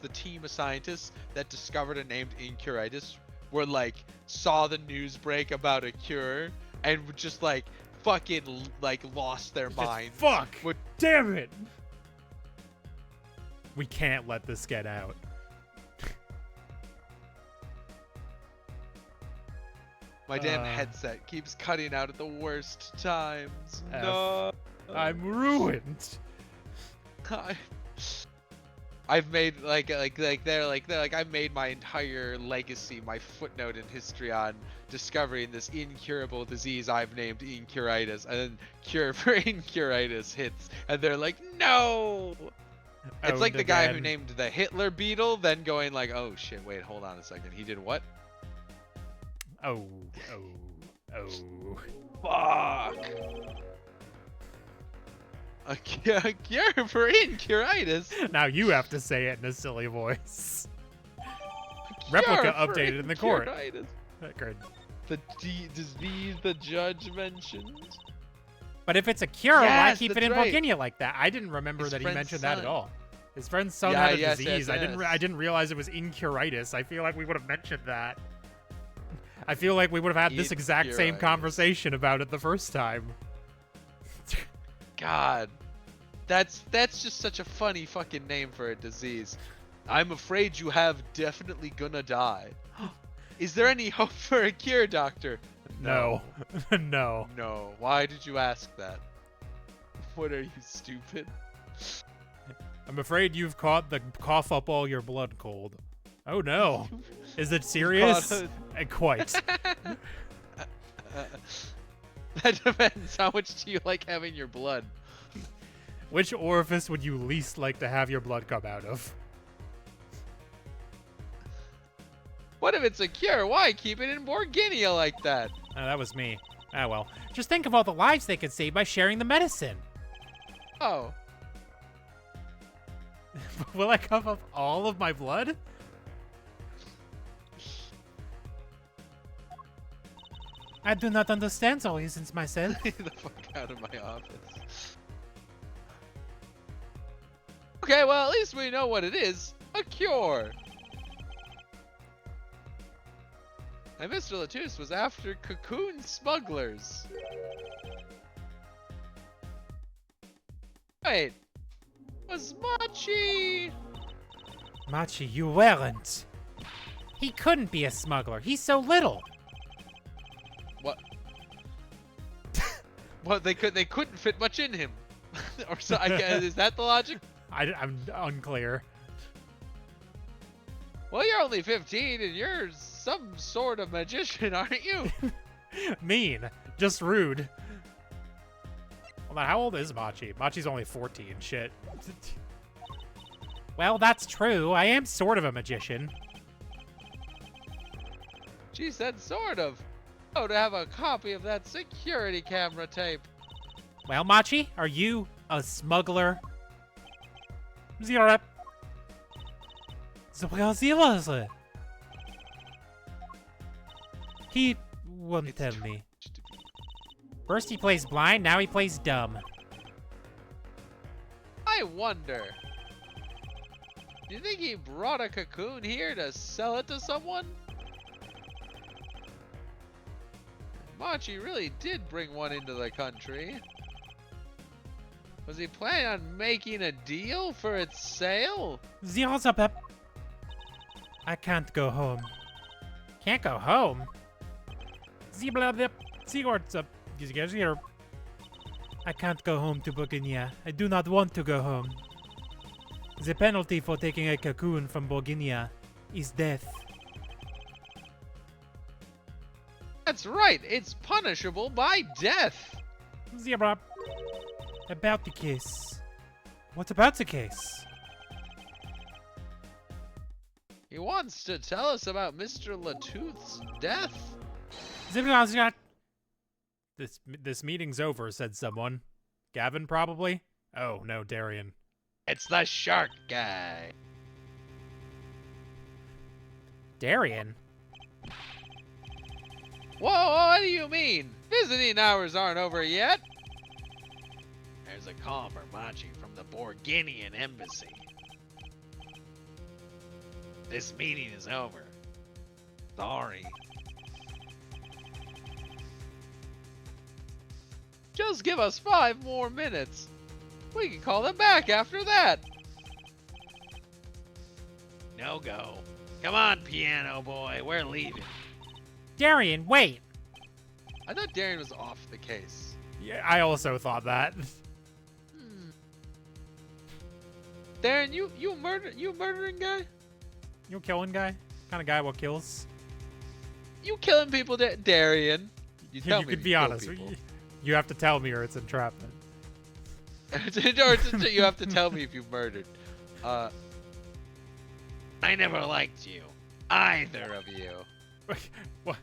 team of scientists that discovered and named incuritis were like saw the news break about a cure and were just like fucking like lost their minds? Fuck! Would- Damn it! We can't let this get out. My damn headset keeps cutting out at the worst times. F. No. I'm ruined. I've made I've made my entire legacy, my footnote in history on discovering this incurable disease I've named incuritis, and then cure for incuritis hits, and they're like, no. It's like the guy who named the Hitler beetle, then going like, oh shit, wait, hold on a second, he did what? Oh. Fuck. A cure for incuritis? Now you have to say it in a silly voice. Replica updated in the court. Good. The disease the judge mentioned. But if it's a cure, why Yes, keep it that's in right. Volginia like that? I didn't remember His that he friend's mentioned that at son. all. His friend's son Yeah, had a yes, disease. yes, I didn't realize it was incuritis. I feel like we would have mentioned that. I feel like we would have had this exact same Incuritis. conversation about it the first time. God, that's just such a funny fucking name for a disease. I'm afraid you have definitely gonna die. Is there any hope for a cure, doctor? No. No. No. Why did you ask that? What are you, stupid? I'm afraid you've caught the cough up all your blood cold. Oh no. Is it serious? Quite. That depends. How much do you like having your blood? Which orifice would you least like to have your blood come out of? What if it's a cure? Why keep it in Borginia like that? Oh, that was me. Ah, well. Just think of all the lives they could save by sharing the medicine. Oh. Will I cough up all of my blood? I do not understand the reasons myself. Get the fuck out of my office. Okay, well, at least we know what it is. A cure. And Mr. Latus was after cocoon smugglers. Wait, was Machi? Machi, you weren't. He couldn't be a smuggler. He's so little. What? Well, they couldn't fit much in him. Or so, I guess, is that the logic? I'm unclear. Well, you're only 15 and you're some sort of magician, aren't you? Mean. Just rude. Hold on, how old is Machi? Machi's only 14, shit. Well, that's true. I am sort of a magician. She said sort of. Oh, to have a copy of that security camera tape. Well, Machi, are you a smuggler? Zero. He won't tell me. First he plays blind, now he plays dumb. I wonder. Do you think he brought a cocoon here to sell it to someone? Machi really did bring one into the country. Was he planning on making a deal for its sale? Zero Pep. I can't go home. Can't go home? I can't go home to Borginia. I do not want to go home. The penalty for taking a cocoon from Borginia is death. That's right, it's punishable by death. Zebra. About the case. What about the case? He wants to tell us about Mr. Latooth's death. This meeting's over, said someone. Gavin, probably? Oh, no, Darian. It's the shark guy. Darian? Whoa, what do you mean? Visiting hours aren't over yet. There's a call for Machi from the Borginian embassy. This meeting is over. Sorry. Just give us 5 more minutes. We can call them back after that. No go. Come on, piano boy. We're leaving. Darian, wait! I thought Darian was off the case. Yeah, I also thought that. Darren, you murdering guy? You a killing guy? Kind of guy what kills? You killing people, Darian? You tell You me could if be kill honest. people. You have to tell me or it's entrapment. Or you have to tell me if you've murdered. I never liked you. Either of you. What?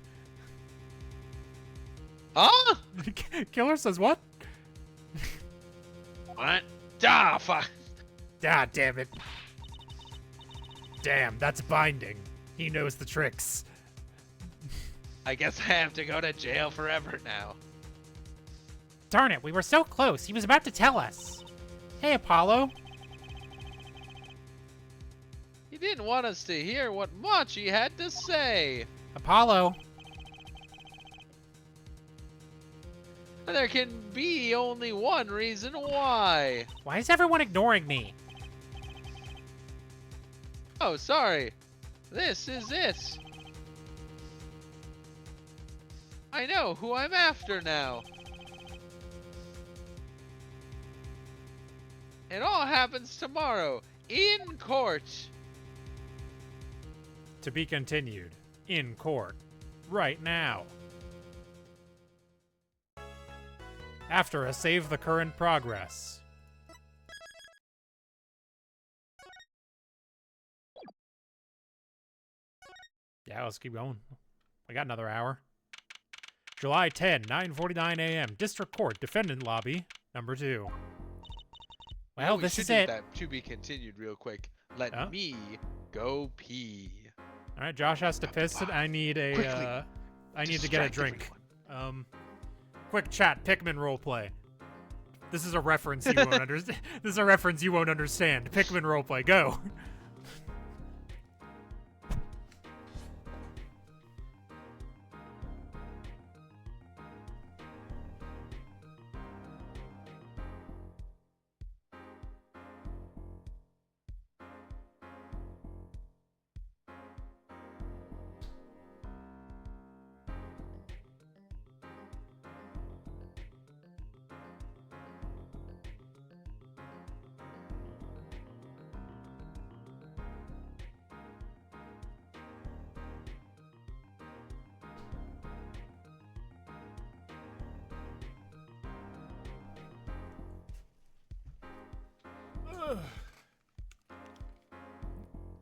Huh? Killer says what? What? Ah, fuck. Ah, damn it. Damn, that's binding. He knows the tricks. I guess I have to go to jail forever now. Darn it, we were so close. He was about to tell us. Hey, Apollo. He didn't want us to hear what Machi had to say. Apollo. There can be only one reason why. Why is everyone ignoring me? Oh, sorry. This is it. I know who I'm after now. It all happens tomorrow, in court. To be continued. In court. Right now. After a save the current progress. Yeah, let's keep going. I got another hour. July 10, 9:49 a.m. District Court, Defendant Lobby, number 2. Well, this is it. That to be continued real quick. Let me go pee. All right, Josh has to piss it. I need a Quickly. I need to get a drink. Quick chat, Pikmin roleplay. This is a reference you won't understand. This is a reference you won't understand. Pikmin roleplay, go.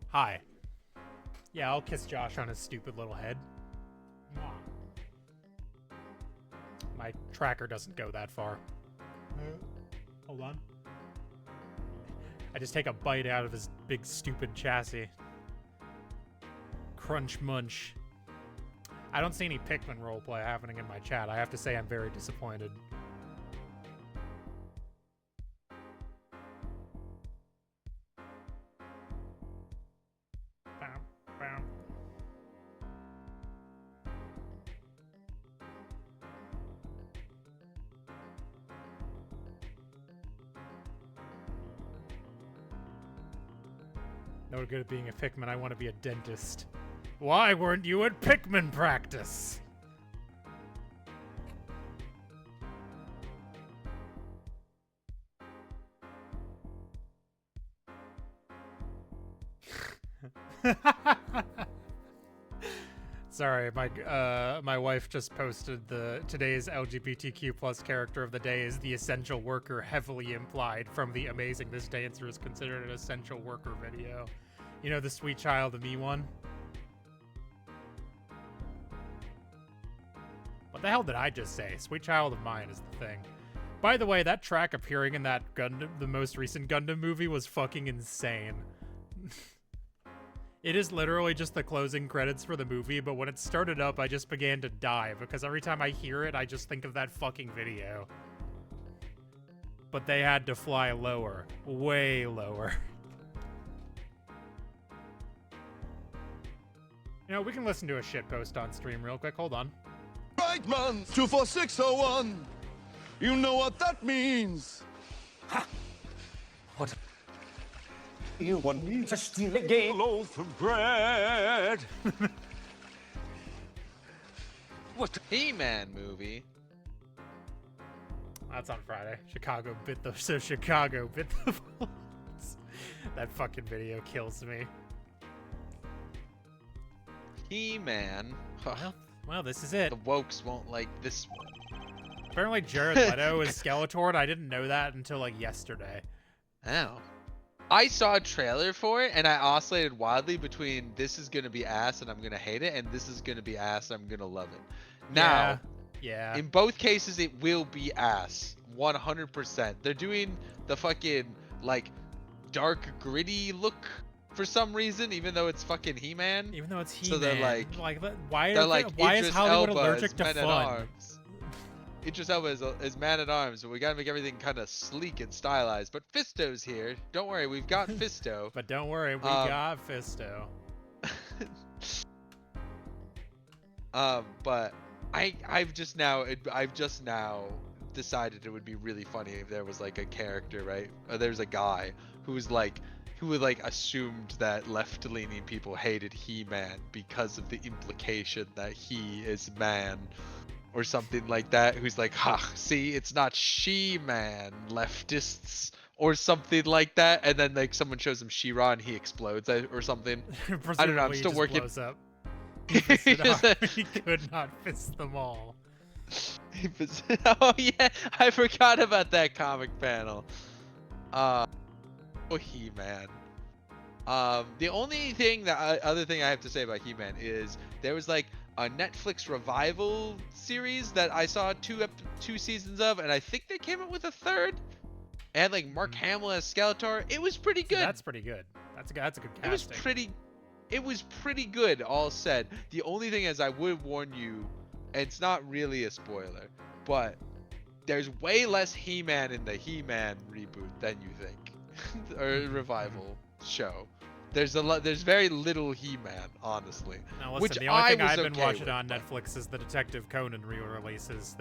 Hi. Yeah, I'll kiss Josh on his stupid little head. My tracker doesn't go that far. Hold on. I just take a bite out of his big stupid chassis. Crunch munch. I don't see any Pikmin roleplay happening in my chat. I have to say I'm very disappointed. No good at being a Pikmin, I want to be a dentist. Why weren't you at Pikmin practice? Sorry, my wife just posted today's LGBTQ plus character of the day is the essential worker, heavily implied from the amazing this dancer is considered an essential worker video. You know the sweet child of me one? What the hell did I just say? Sweet child of mine is the thing. By the way, that track appearing in that Gundam, the most recent Gundam movie, was fucking insane. It is literally just the closing credits for the movie, but when it started up, I just began to die, because every time I hear it, I just think of that fucking video. But they had to fly lower. Way lower. You know, we can listen to a shitpost on stream real quick. Hold on. Right, man, 24601. You know what that means. Ha! What? You want me to steal again? A loaf of bread. What? He-Man movie. That's on Friday. Chicago bit the Chicago bit the balls. That fucking video kills me. He-Man. Well, this is it. The wokes won't like this one. Apparently Jared Leto is Skeletor, and I didn't know that until like yesterday. Oh. I saw a trailer for it, and I oscillated wildly between this is gonna be ass and I'm gonna hate it, and this is gonna be ass and I'm gonna love it. Now, yeah. in both cases, it will be ass, 100%. They're doing the fucking like dark, gritty look for some reason, even though it's fucking He-Man. Even though it's He-Man. So they're like why is Idris Hollywood Elba allergic as to Man at fun? Arms. Idris Elba is Man at Arms, but we gotta make everything kind of sleek and stylized. But Fisto's here. Don't worry, we've got Fisto. But don't worry, we got Fisto. But I've just now decided it would be really funny if there was like a character, right? Or there's a guy who assumed that left-leaning people hated He-Man because of the implication that he is man. Or something like that, who's like, ha, see, it's not She-Man, leftists, or something like that, and then like someone shows him She-Ra and he explodes, or something. I don't know, I'm still working. Up. He could not fist them all. Oh yeah, I forgot about that comic panel. Oh, He-Man. The only thing other thing I have to say about He-Man is there was like a Netflix revival series that I saw two seasons of, and I think they came out with a third. And like Mark Hamill as Skeletor, it was pretty good. That's pretty good. That's a good casting. It was pretty good, all said. The only thing is I would warn you, and it's not really a spoiler, but there's way less He-Man in the He-Man reboot than you think, or revival show. There's very little He-Man, honestly. Now listen, which the only thing I was I've been okay watching with, on Netflix is the Detective Conan re-releases.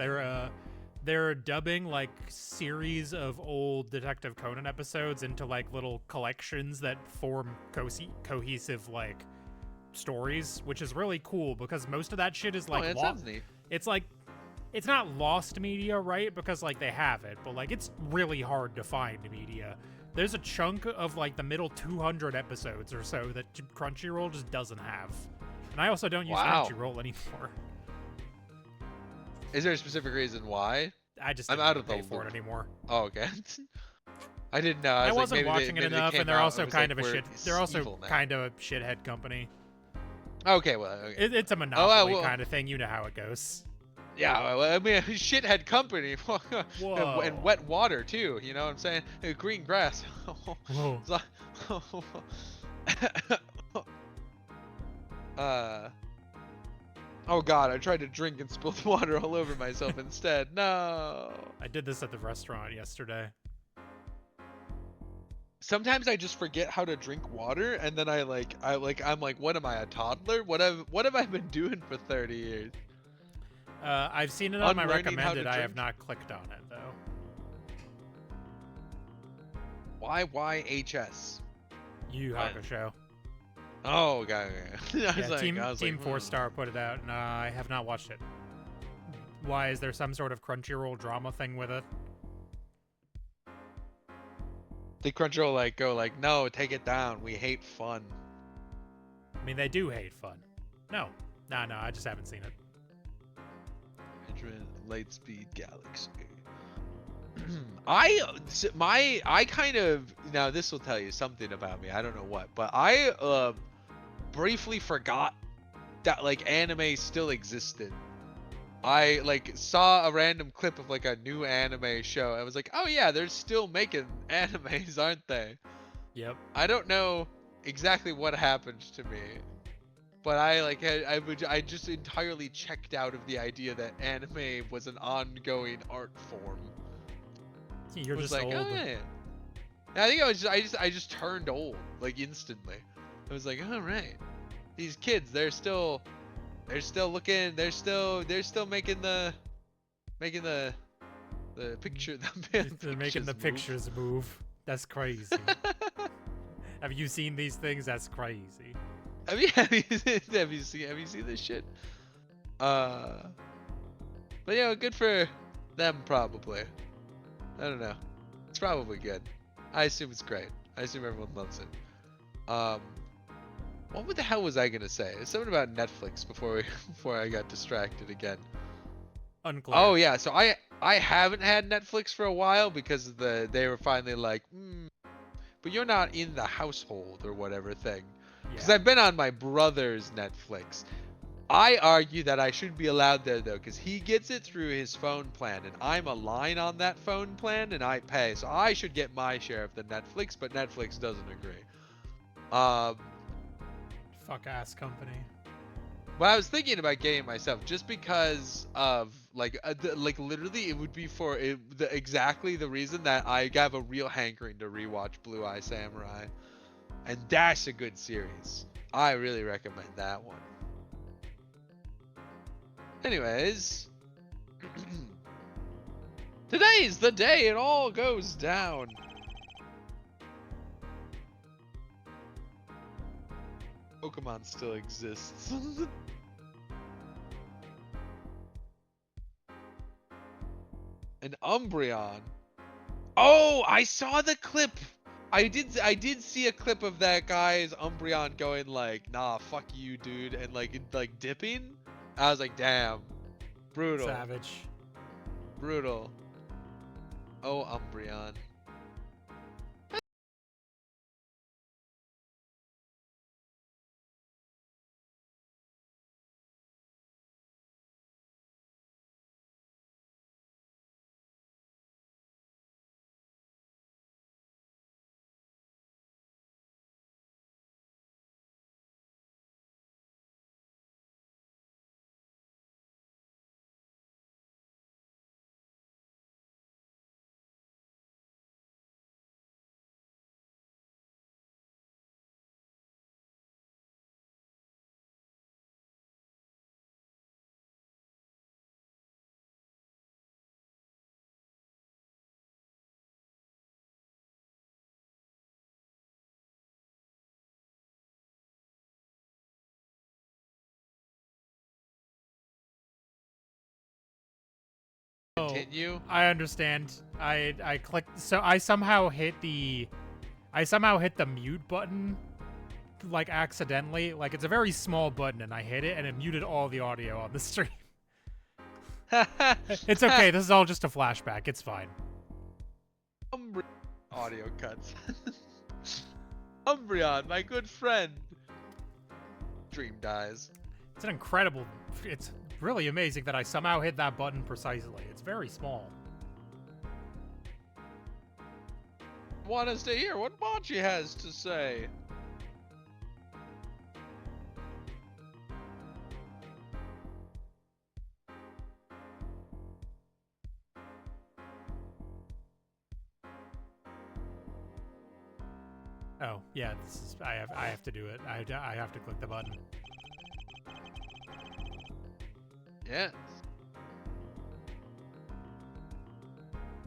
They're dubbing like series of old Detective Conan episodes into like little collections that form cohesive like stories, which is really cool because most of that shit is like sounds neat. It's like it's not lost media, right? Because like they have it, but like it's really hard to find media. There's a chunk of like the middle 200 episodes or so that Crunchyroll just doesn't have. And I also don't use Crunchyroll anymore. Is there a specific reason why? I just I'm didn't out of pay the for it loop anymore. Oh, okay. I didn't know. I was like, wasn't maybe watching it maybe they enough, came and they're out also was kind like, of a we're shit. They're also evil now. kind of a shithead company. Okay, well, okay. It's a monopoly well. kind of thing. You know how it goes. Yeah, well, I mean, a shithead company. Whoa. And wet water, too. You know what I'm saying? Green grass. Whoa. Oh god, I tried to drink and spilled water all over myself instead. No. I did this at the restaurant yesterday. Sometimes I just forget how to drink water, and then I'm like, what am I, a toddler? What have I been doing for 30 years? I've seen it on my Unlearning how to recommended. I have drink? not clicked on it though. YYHS. Yu Hakusho. Oh, okay. I was Yeah, Team like, 4-Star put it out, and I have not watched it. Why, is there some sort of Crunchyroll drama thing with it? The Crunchyroll like go like, no, take it down. We hate fun. I mean, they do hate fun. No, I just haven't seen it. Lightspeed Galaxy. I kind of, now this will tell you something about me. I don't know what, but I briefly forgot that like anime still existed. I like saw a random clip of like a new anime show. I was like, oh yeah, they're still making animes, aren't they? Yep. I don't know exactly what happened to me, but I just entirely checked out of the idea that anime was an ongoing art form. You're I was just like, old. oh yeah. I think I just turned old like instantly. I was like, all right, these kids, they're still looking, they're still making the picture. They're making the pictures move. That's crazy. Have you seen these things? That's crazy. Have you seen this shit? But yeah, good for them probably. I don't know. It's probably good. I assume it's great. I assume everyone loves it. What the hell was I gonna say? Something about Netflix before I got distracted again. Unclear. Oh yeah, so I haven't had Netflix for a while because they were finally like, but you're not in the household or whatever thing. Because Yeah. I've been on my brother's Netflix. I argue that I should be allowed there though, because he gets it through his phone plan, and I'm a line on that phone plan, and I pay, so I should get my share of the Netflix, but Netflix doesn't agree. Fuck ass company. But I was thinking about getting myself just because of like literally it would be for exactly the reason that I have a real hankering to rewatch Blue Eye Samurai, and that's a good series. I really recommend that one. Anyways, today's the day it all goes down. Pokemon still exists. An Umbreon. Oh, I saw the clip. I did see a clip of that guy's Umbreon going like, nah, fuck you, dude, and like dipping. I was like, damn, brutal. Savage. Brutal. Oh, Umbreon. Continue. I understand. I clicked, so I somehow hit the mute button like accidentally. Like it's a very small button and I hit it and it muted all the audio on the stream. It's okay. This is all just a flashback. It's fine. audio cuts. Umbreon, my good friend. Dream dies. It's an incredible... It's really amazing that I somehow hit that button precisely. It's very small. Want us to hear what Machi has to say. Oh, yeah, this is... I have to do it. I have to click the button. Yes.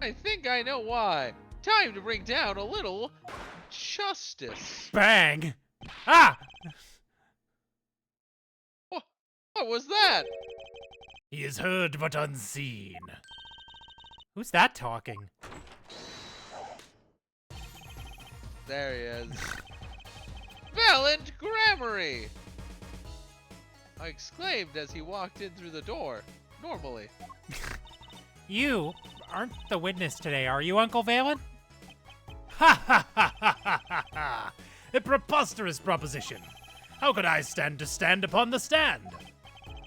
I think I know why. Time to bring down a little justice. Bang! Ah! What was that? He is heard but unseen. Who's that talking? There he is. Valiant Grammary! I exclaimed as he walked in through the door. Normally. You aren't the witness today, are you, Uncle Valen? Ha ha ha ha ha ha ha! A preposterous proposition. How could I stand upon the stand?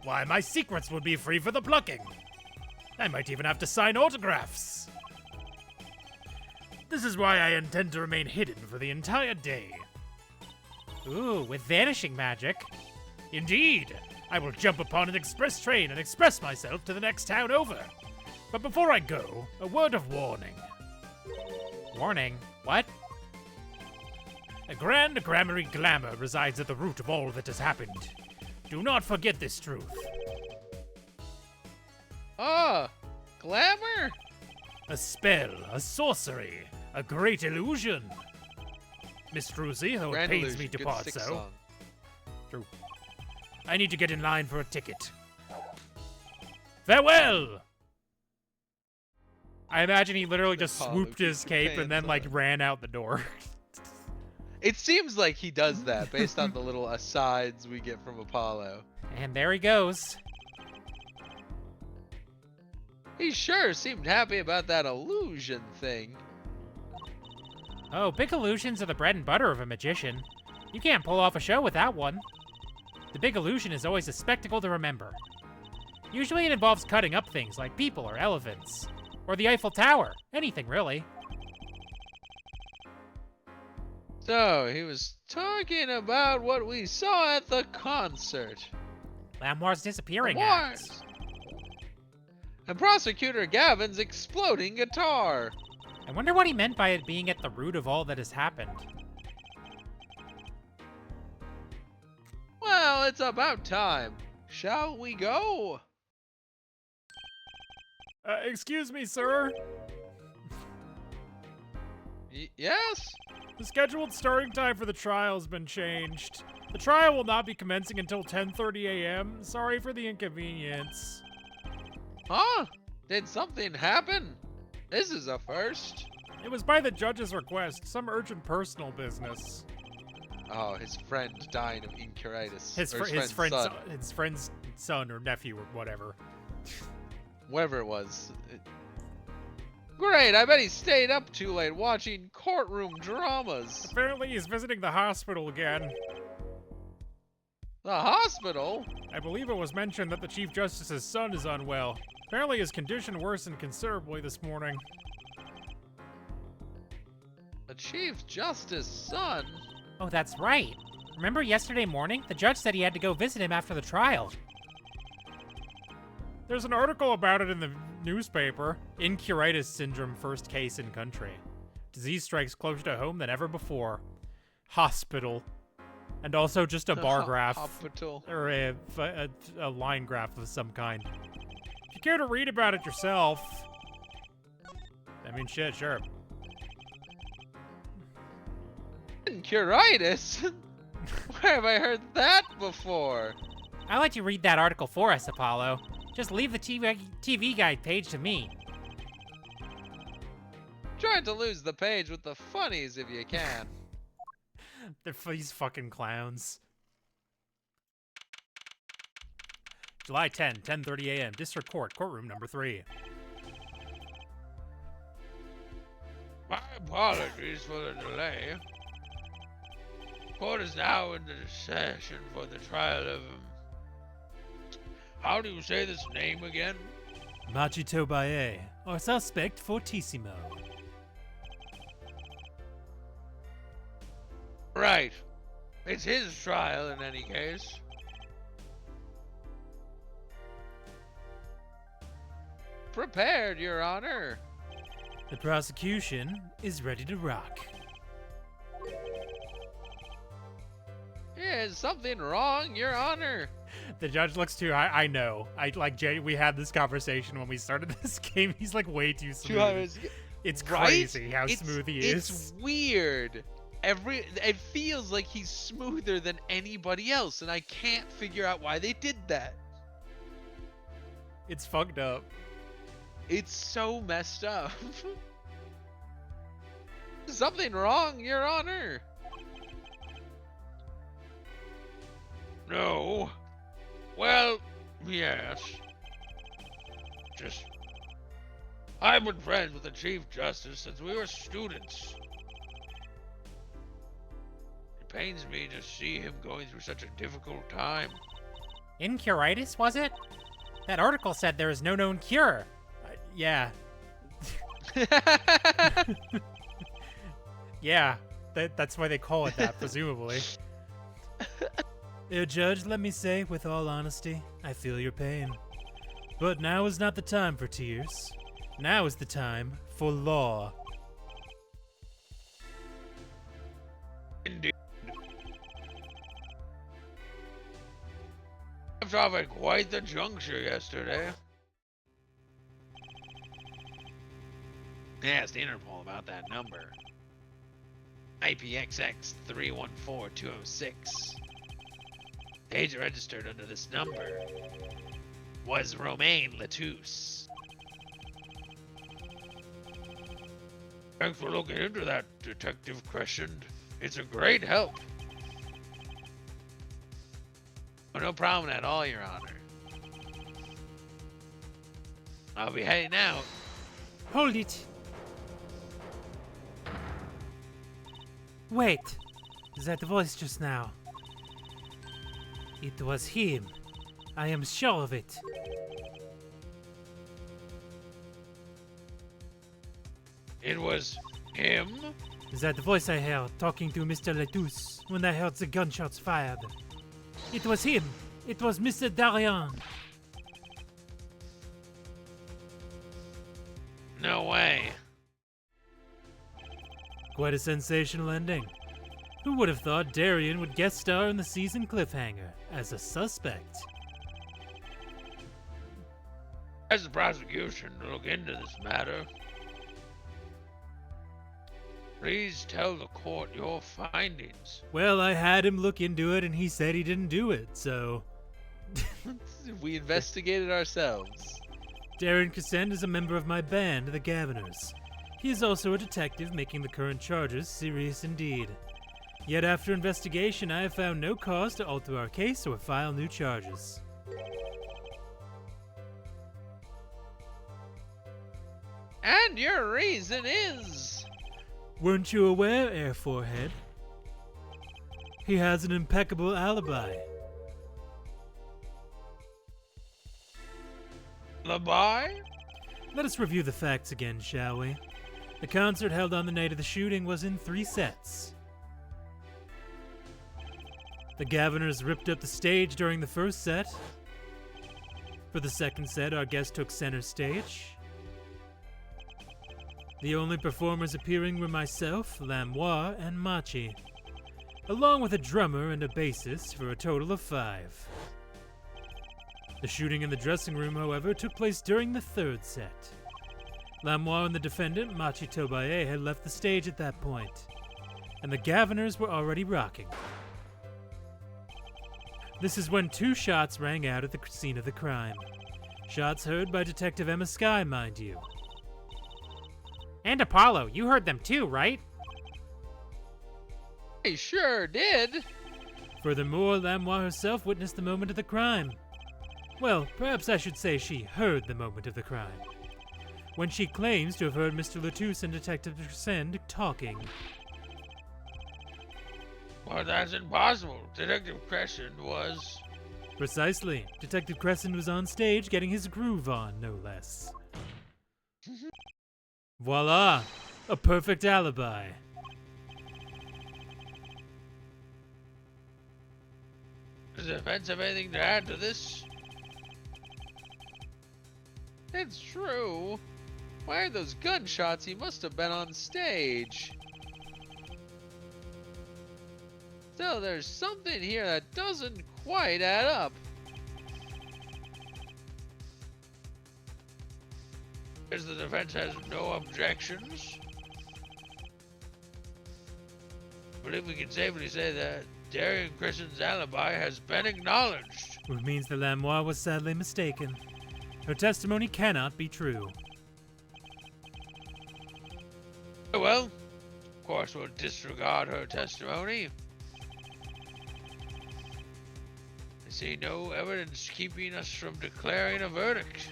Why, my secrets would be free for the plucking. I might even have to sign autographs. This is why I intend to remain hidden for the entire day. Ooh, with vanishing magic. Indeed, I will jump upon an express train and express myself to the next town over. But before I go, a word of warning. Warning? What? A grand grammary glamour resides at the root of all that has happened. Do not forget this truth. Ah, glamour? A spell, a sorcery, a great illusion. Miss Druzy, though it Grand pains Illusion, me to good part stick so. song. True. I need to get in line for a ticket. Farewell! I imagine he literally just Apollo swooped his keeps your cape and then, pants like, on. ran out the door. It seems like he does that based on the little asides we get from Apollo. And there he goes. He sure seemed happy about that illusion thing. Oh, big illusions are the bread and butter of a magician. You can't pull off a show without one. The big illusion is always a spectacle to remember. Usually it involves cutting up things like people or elephants. Or the Eiffel Tower. Anything, really. So, he was talking about what we saw at the concert. Lamoire's disappearing Mars. act. And Prosecutor Gavin's exploding guitar. I wonder what he meant by it being at the root of all that has happened. Well, it's about time. Shall we go? Excuse me, sir. Yes? The scheduled starting time for the trial has been changed. The trial will not be commencing until 10:30 a.m. Sorry for the inconvenience. Huh? Did something happen? This is a first. It was by the judge's request, some urgent personal business. Oh, his friend dying of incuritis. His Or friend's son or nephew or whatever. Whatever it was. Great, I bet he stayed up too late watching courtroom dramas. Apparently he's visiting the hospital again. The hospital? I believe it was mentioned that the Chief Justice's son is unwell. Apparently his condition worsened considerably this morning. The Chief Justice's son? Oh, that's right. Remember yesterday morning? The judge said he had to go visit him after the trial. There's an article about it in the newspaper. Incuritis syndrome, first case in country. Disease strikes closer to home than ever before. Hospital. And also just a bar graph. Hospital. Or a line graph of some kind. If you care to read about it yourself... I mean, shit, sure. Incuritis? Where have I heard that before? I'll let you read that article for us, Apollo. Just leave the TV guide page to me. Try to lose the page with the funnies if you can. These fucking clowns. July 10, 10:30 a.m. District Court, courtroom number 3. My Apologies for the delay. Court is now in the session for the trial of... How do you say this name again? Machi Tobae, or suspect fortissimo. Right. It's his trial in any case. Prepared, Your Honor. The prosecution is ready to rock. Yeah, is something wrong, Your Honor? The judge looks too. I know. We had this conversation when we started this game. He's like way too smooth. It's crazy how smooth he is. It's weird. It feels like he's smoother than anybody else, and I can't figure out why they did that. It's fucked up. It's so messed up. Something wrong, Your Honor. No. Well, yes. I've been friends with the Chief Justice since we were students. It pains me to see him going through such a difficult time. Incuritis, was it? That article said there is no known cure. Yeah. Yeah. That's why they call it that, presumably. Judge, let me say, with all honesty, I feel your pain. But now is not the time for tears. Now is the time for law. Indeed. After having quite the juncture yesterday. Asked Interpol about that number. IPXX 314206. Page registered under this number was Romain Latouche. Thanks for looking into that, Detective Crescent. It's a great help. Oh, no problem at all, Your Honor. I'll be heading out. Hold it. Wait. That voice just now. It was him. I am sure of it. It was him? That voice I heard talking to Mr. Latouche when I heard the gunshots fired. It was him. It was Mr. Darian. No way. Quite a sensational ending. Who would have thought Darian would guest star in the season cliffhanger as a suspect? As the prosecution to look into this matter, please tell the court your findings. Well, I had him look into it and he said he didn't do it, so... We investigated ourselves. Darren Cassand is a member of my band, the Governors. He is also a detective, making the current charges serious indeed. Yet after investigation, I have found no cause to alter our case or file new charges. And your reason is... Weren't you aware, Air Forehead? He has an impeccable alibi. Alibi? Let us review the facts again, shall we? The concert held on the night of the shooting was in 3 sets. The Governors ripped up the stage during the first set. For the second set, our guest took center stage. The only performers appearing were myself, Lamoire, and Machi, along with a drummer and a bassist for a total of 5. The shooting in the dressing room, however, took place during the 3rd set. Lamoire and the defendant, Machi Tobae, had left the stage at that point, and the Governors were already rocking. This is when 2 shots rang out at the scene of the crime. Shots heard by Detective Emma Skye, mind you. And Apollo, you heard them too, right? I sure did. Furthermore, Lamoire herself witnessed the moment of the crime. Well, perhaps I should say she heard the moment of the crime. when she claims to have heard Mr. Latouche and Detective Crescend talking. Well, that's impossible. Detective Crescent was... Precisely. Detective Crescent was on stage getting his groove on, no less. Voila! A perfect alibi. Does the defense have anything to add to this? It's true. Why are those gunshots? He must have been on stage. Still, there's something here that doesn't quite add up. Because the defense has no objections? I believe we can safely say that Darian Crescent's alibi has been acknowledged. Which means the Lamoire was sadly mistaken. Her testimony cannot be true. Well, of course we'll disregard her testimony. I see no evidence keeping us from declaring a verdict.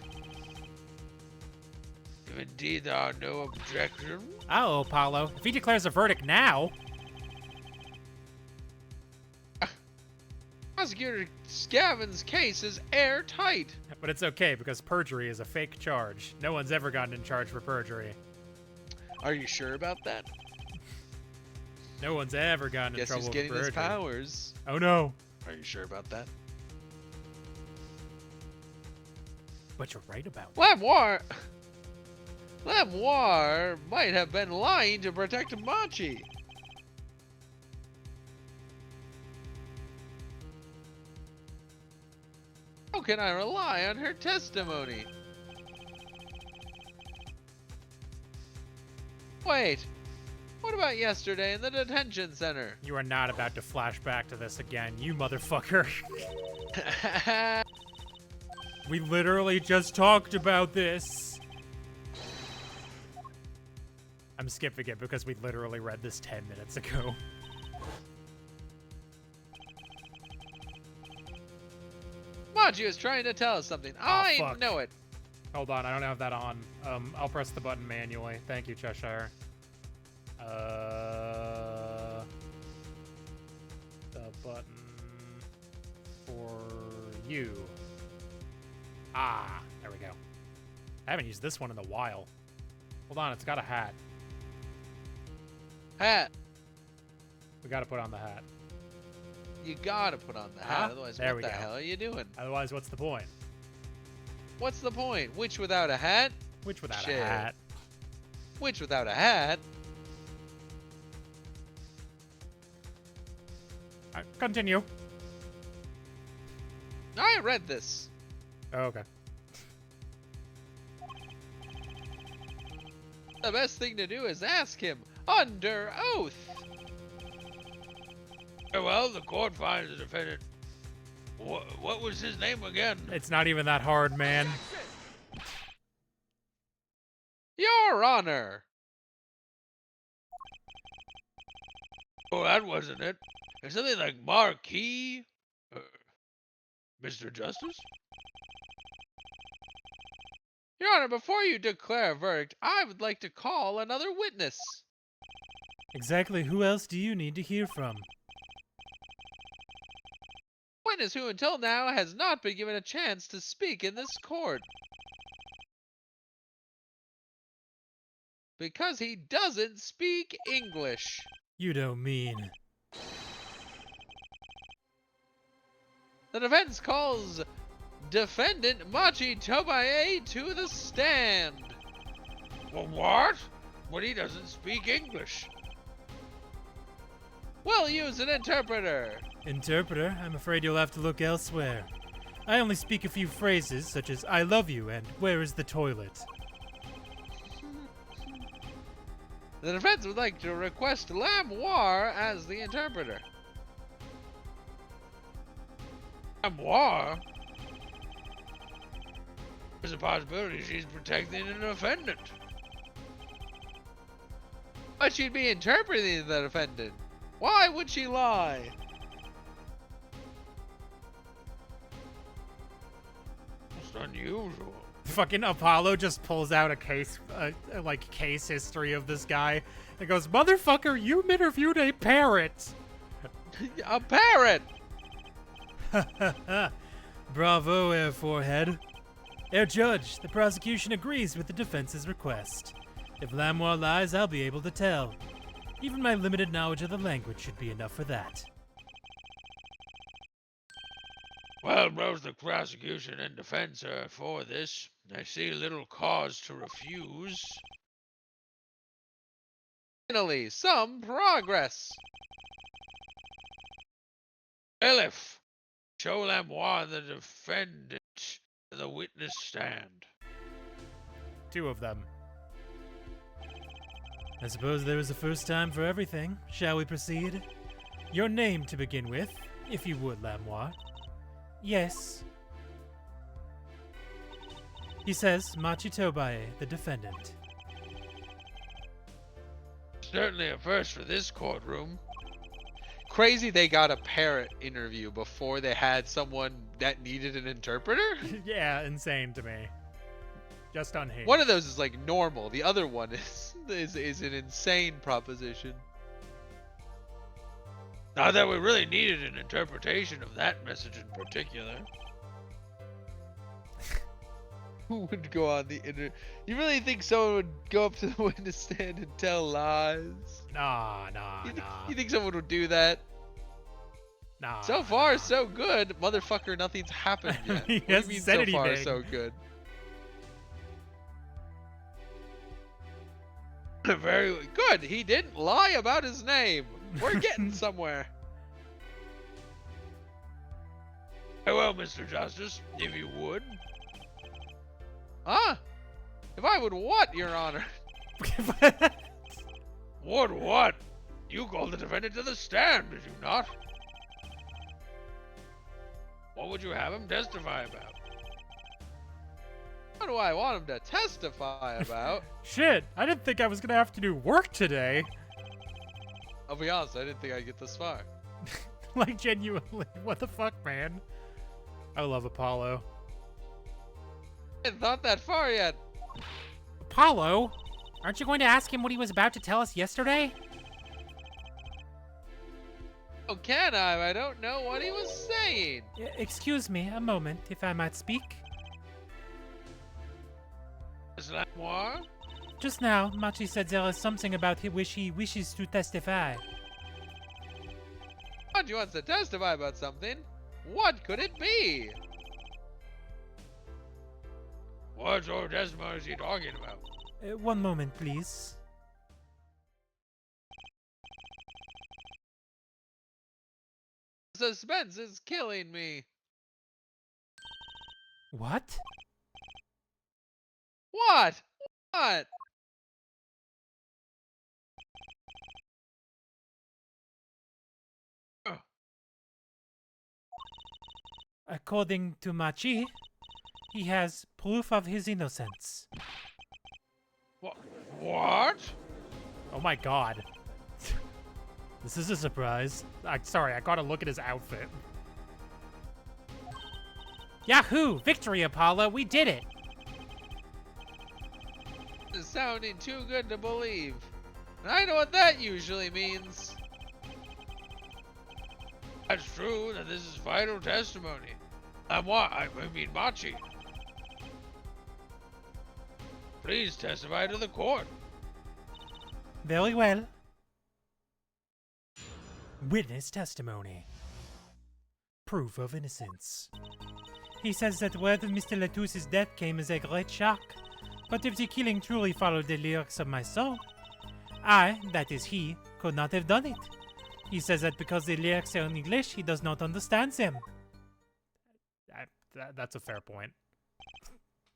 If indeed there are no objections, Uh-oh, Paulo. If he declares a verdict now... Prosecutor Scaven's case is airtight. But it's okay, because perjury is a fake charge. No one's ever gotten in charge for perjury. Are you sure about that? No one's ever gotten in Guess trouble who's for getting perjury. his powers? Oh no. Are you sure about that? But you're right about that. Lamoire might have been lying to protect Machi. How can I rely on her testimony? Wait, what about yesterday in the detention center? You are not about to flash back to this again, you motherfucker. We literally just talked about this. I'm skipping it because we literally read this 10 minutes ago. Machi was trying to tell us something. I fuck. know it. Hold on, I don't have that on. I'll press the button manually. Thank you, Cheshire. The button for you. Ah, there we go. I haven't used this one in a while. Hold on, it's got a hat. Hat. We gotta put on the hat. You gotta put on the hat, Huh? otherwise There what we the go. hell are you doing? Otherwise, what's the point? What's the point? Witch without a hat? Which without Shit. a hat? Witch without a hat? Continue. I read this. Oh, okay. The best thing to do is ask him under oath. well, the court finds the defendant. What was his name again? It's not even that hard, man. Your Honor. Oh, that wasn't it. It's something like Marquis? Mr. Justice? Your Honor, before you declare a verdict, I would like to call another witness. Exactly who else do you need to hear from? Witness who until now has not been given a chance to speak in this court. Because he doesn't speak English. You don't mean... The defense calls defendant Machi Tobaye to the stand. Well, what? But he doesn't speak English. We'll use an interpreter. Interpreter, I'm afraid you'll have to look elsewhere. I only speak a few phrases, such as I love you and where is the toilet? The defense would like to request Lamoire as the interpreter. War? There's a possibility she's protecting an defendant. But she'd be interpreting the defendant. Why would she lie? It's unusual. Fucking Apollo just pulls out a case, like case history of this guy, and goes, "Motherfucker, you interviewed a parrot." A parrot! Bravo, Air Forehead. Air Judge, the prosecution agrees with the defense's request. If Lamoire lies, I'll be able to tell. Even my limited knowledge of the language should be enough for that. Well, both the prosecution and defense are for this. I see little cause to refuse. Finally, some progress. Elif, show Lamoire the defendant to the witness stand. 2 of them. I suppose there is a first time for everything. Shall we proceed? Your name to begin with, if you would, Lamoire. Yes. He says Machi Tobae, the defendant. Certainly a first for this courtroom. Crazy they got a parrot interview before they had someone that needed an interpreter? Yeah, insane to me. Just unhinged. One of those is like normal. The other one is an insane proposition. Not that we really needed an interpretation of that message in particular. Who would go on the internet? You really think someone would go up to the witness stand and tell lies? Nah. You think someone would do that? Nah. So far, so good. Motherfucker, nothing's happened yet. He What do you hasn't mean said so far, anything. so good? Very Good. He didn't lie about his name. We're getting somewhere. Very well, Mr. Justice, if you would. Huh? If I would what, Your Honor? What? You called the defendant to the stand, did you not? What would you have him testify about? What do I want him to testify about? Shit, I didn't think I was gonna have to do work today. I'll be honest, I didn't think I'd get this far. Like, genuinely, what the fuck, man? I love Apollo. I hadn't thought that far yet. Apollo? Aren't you going to ask him what he was about to tell us yesterday? Oh, can I? I don't know what he was saying. Excuse me, a moment, if I might speak. Miss Lamoire? Just now, Machi said there is something about which he wishes to testify. Machi wants to testify about something. What could it be? What sort of testimony is he talking about? One moment, please. Suspense is killing me. What? What? What? According to Machi, he has proof of his innocence. What? Oh my god. This is a surprise. Sorry, I gotta look at his outfit. Yahoo! Victory, Apollo! We did it! This is sounding too good to believe. And I know what that usually means. That's true that this is vital testimony. Lamoire, I mean Machi. Please testify to the court. Very well. Witness testimony. Proof of innocence. He says that word of Mr. Latous's death came as a great shock. But if the killing truly followed the lyrics of my song, I, that is he, could not have done it. He says that because the lyrics are in English, he does not understand them. That's a fair point.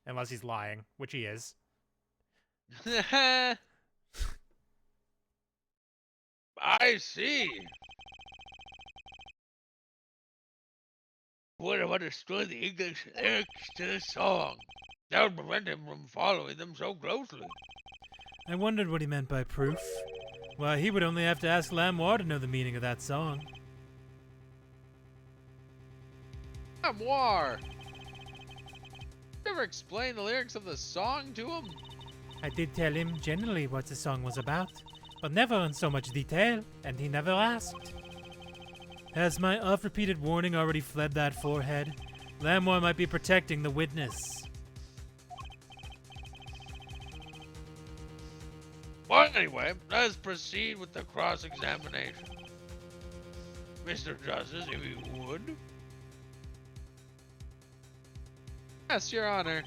Unless he's lying, which he is. I see. Would have understood the English lyrics to the song. That would prevent him from following them so closely. I wondered what he meant by proof. Why, he would only have to ask Lamoire to know the meaning of that song. Lamoire! Never ever explain the lyrics of the song to him? I did tell him generally what the song was about, but never in so much detail, and he never asked. Has my oft-repeated warning already fled that forehead? Lamoire might be protecting the witness. Well, anyway, let's proceed with the cross-examination. Mr. Justice, if you would. Yes, Your Honor.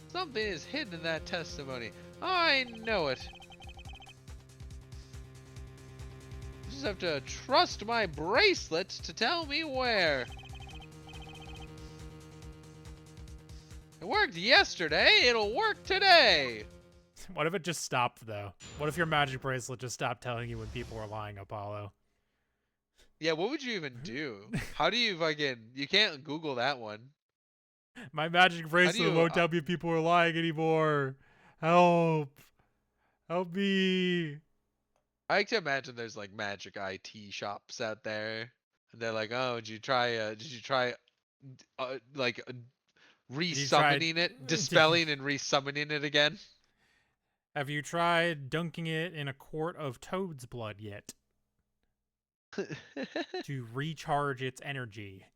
Something is hidden in that testimony. I know it. I just have to trust my bracelet to tell me where. It worked yesterday, it'll work today. What if it just stopped, though? What if your magic bracelet just stopped telling you when people were lying, Apollo? Yeah, what would you even do? How do you fucking... You can't Google that one. My magic bracelet you, won't tell me people are lying anymore. Help. Help me. I like to imagine there's like magic IT shops out there. And they're like, oh, did you try resummoning it? Dispelling and resummoning it again? Have you tried dunking it in a quart of toad's blood yet? To recharge its energy.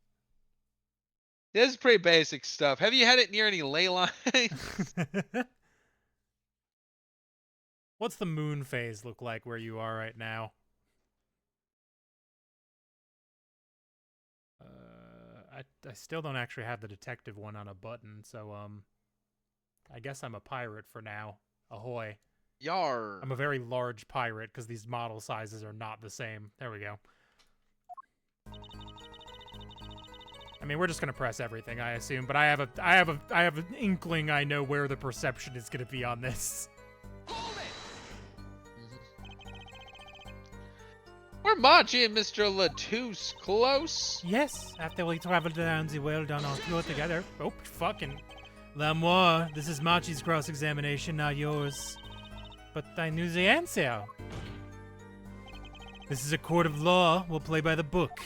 This is pretty basic stuff. Have you had it near any ley lines? What's the moon phase look like where you are right now? I still don't actually have the detective one on a button, so I guess I'm a pirate for now. Ahoy. Yar. I'm a very large pirate because these model sizes are not the same. There we go. I mean, we're just gonna press everything, I assume, but I have an inkling I know where the perception is gonna be on this. Were Machi and Mr. Latouche close? Yes, after we traveled around the world on our tour together. Oh, fucking. Lamoire, this is Machi's cross-examination, not yours. But I knew the answer. This is a court of law. We'll play by the book.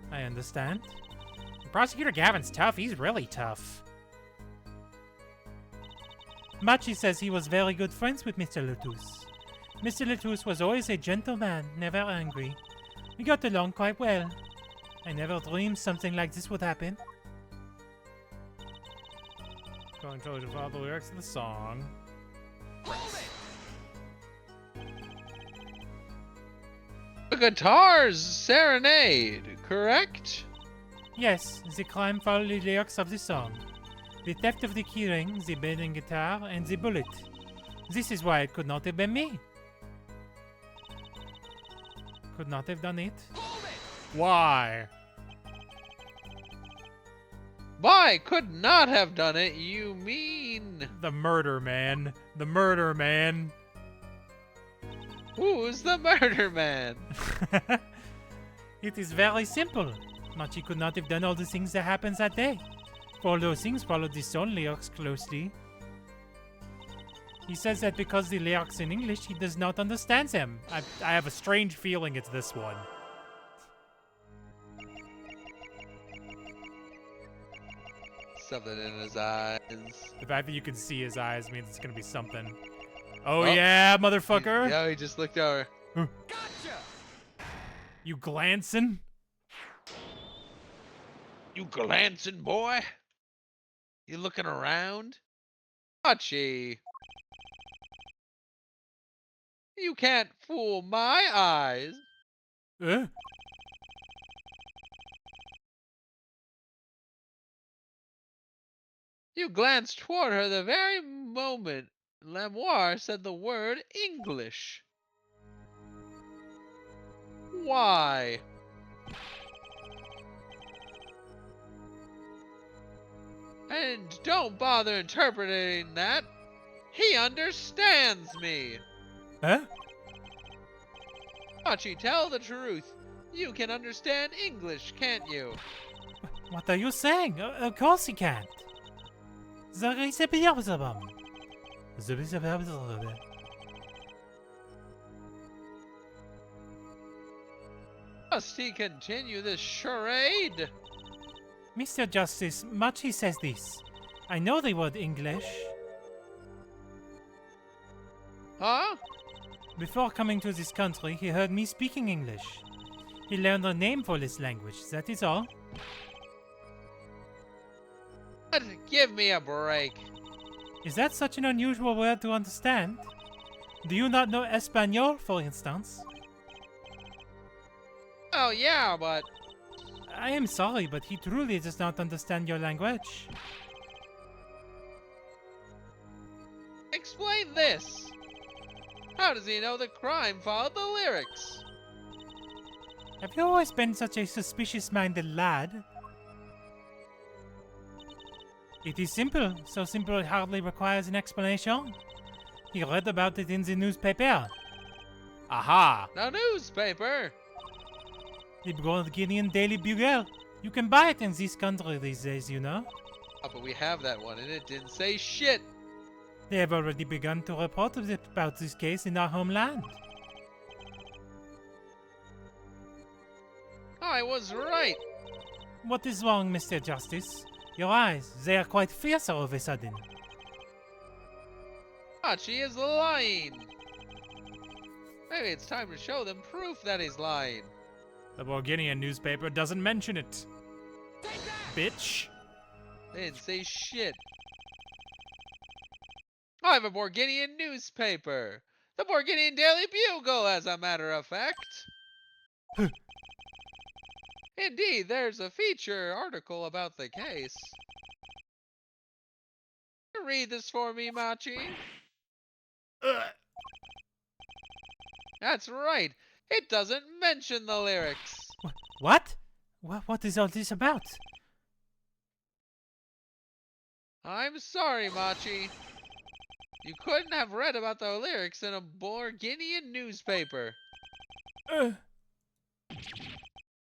I understand. Prosecutor Gavin's tough. He's really tough. Machi says he was very good friends with Mr. Latouche. Mr. Latouche was always a gentleman, never angry. We got along quite well. I never dreamed something like this would happen. Going to follow the lyrics of the song. The guitar's serenade, correct? Yes, the crime followed the lyrics of the song. The theft of the keyring, the burning guitar, and the bullet. This is why it could not have been me. Could not have done it. Why? By could not have done it, you mean... The murder man. The murder man. Who's the murder man? It is very simple. Machi could not have done all the things that happened that day. For all those things followed the song lyrics closely. He says that because the lyrics in English, he does not understand them. I have a strange feeling it's this one. Something in his eyes. The fact that you can see his eyes means it's gonna be something. Oh yeah, motherfucker! Yeah, he just looked over. You glancing? You glancing, boy? You looking around? Machi. You can't fool my eyes. You glanced toward her the very moment Lamoire said the word English. Why? And don't bother interpreting that. He understands me. Huh? Machi, tell the truth. You can understand English, can't you? What are you saying? Of course he can't. Must he continue this charade? Mr. Justice, Machi says this. I know the word English. Huh? Before coming to this country, he heard me speaking English. He learned a name for this language, that is all. What? Give me a break. Is that such an unusual word to understand? Do you not know Espanol, for instance? Oh yeah, but I am sorry, but he truly does not understand your language. explain this. How does he know the crime followed the lyrics? Have you always been such a suspicious-minded lad? It is simple, so simple it hardly requires an explanation. He read about it in the newspaper. Aha! No newspaper. The BORGINIAN Daily Bugle. You can buy it in this country these days, you know. Oh, but we have that one, and it didn't say shit. They have already begun to report about this case in our homeland. I was right. What is wrong, Mr. Justice? Your eyes, they are quite fierce all of a sudden. Hachi is lying. Maybe it's time to show them proof that he's lying. The BORGINIAN newspaper doesn't mention it. Bitch. They didn't say shit. I have a BORGINIAN newspaper. The BORGINIAN Daily Bugle, as a matter of fact. Indeed, there's a feature article about the case. Read this for me, Machi. That's right. It doesn't mention the lyrics. What? What is all this about? I'm sorry, Machi. You couldn't have read about the lyrics in a BORGINIAN newspaper.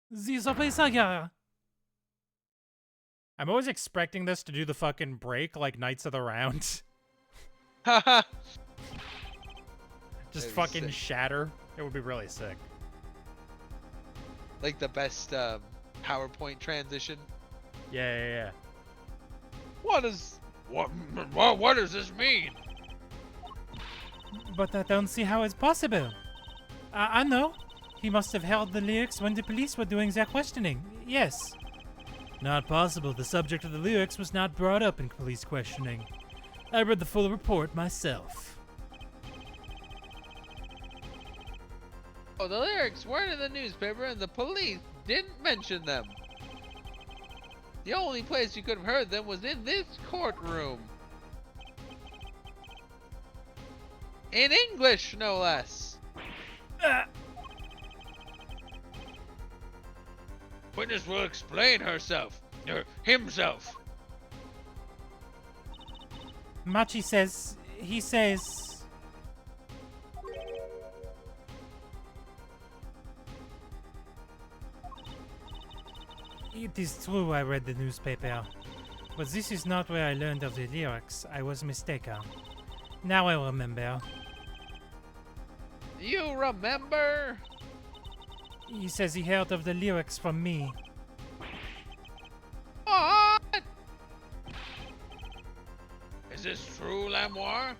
These are saga. I'm always expecting this to do the fucking break like Knights of the Round. Haha. Just That'd be fucking sick. shatter. It would be really sick. Like the best PowerPoint transition. Yeah. What is... What does this mean? But I don't see how it's possible. I know. He must have held the lyrics when the police were doing their questioning. Yes. Not possible. The subject of the lyrics was not brought up in police questioning. I read the full report myself. Oh, the lyrics weren't in the newspaper and the police didn't mention them. The only place you could have heard them was in this courtroom. In English, no less. Witness will explain herself. Himself. Machi says... He says... It is true I read the newspaper. But this is not where I learned of the lyrics. I was mistaken. Now I remember. You remember? He says he heard of the lyrics from me. What? Is this true, Lamoire?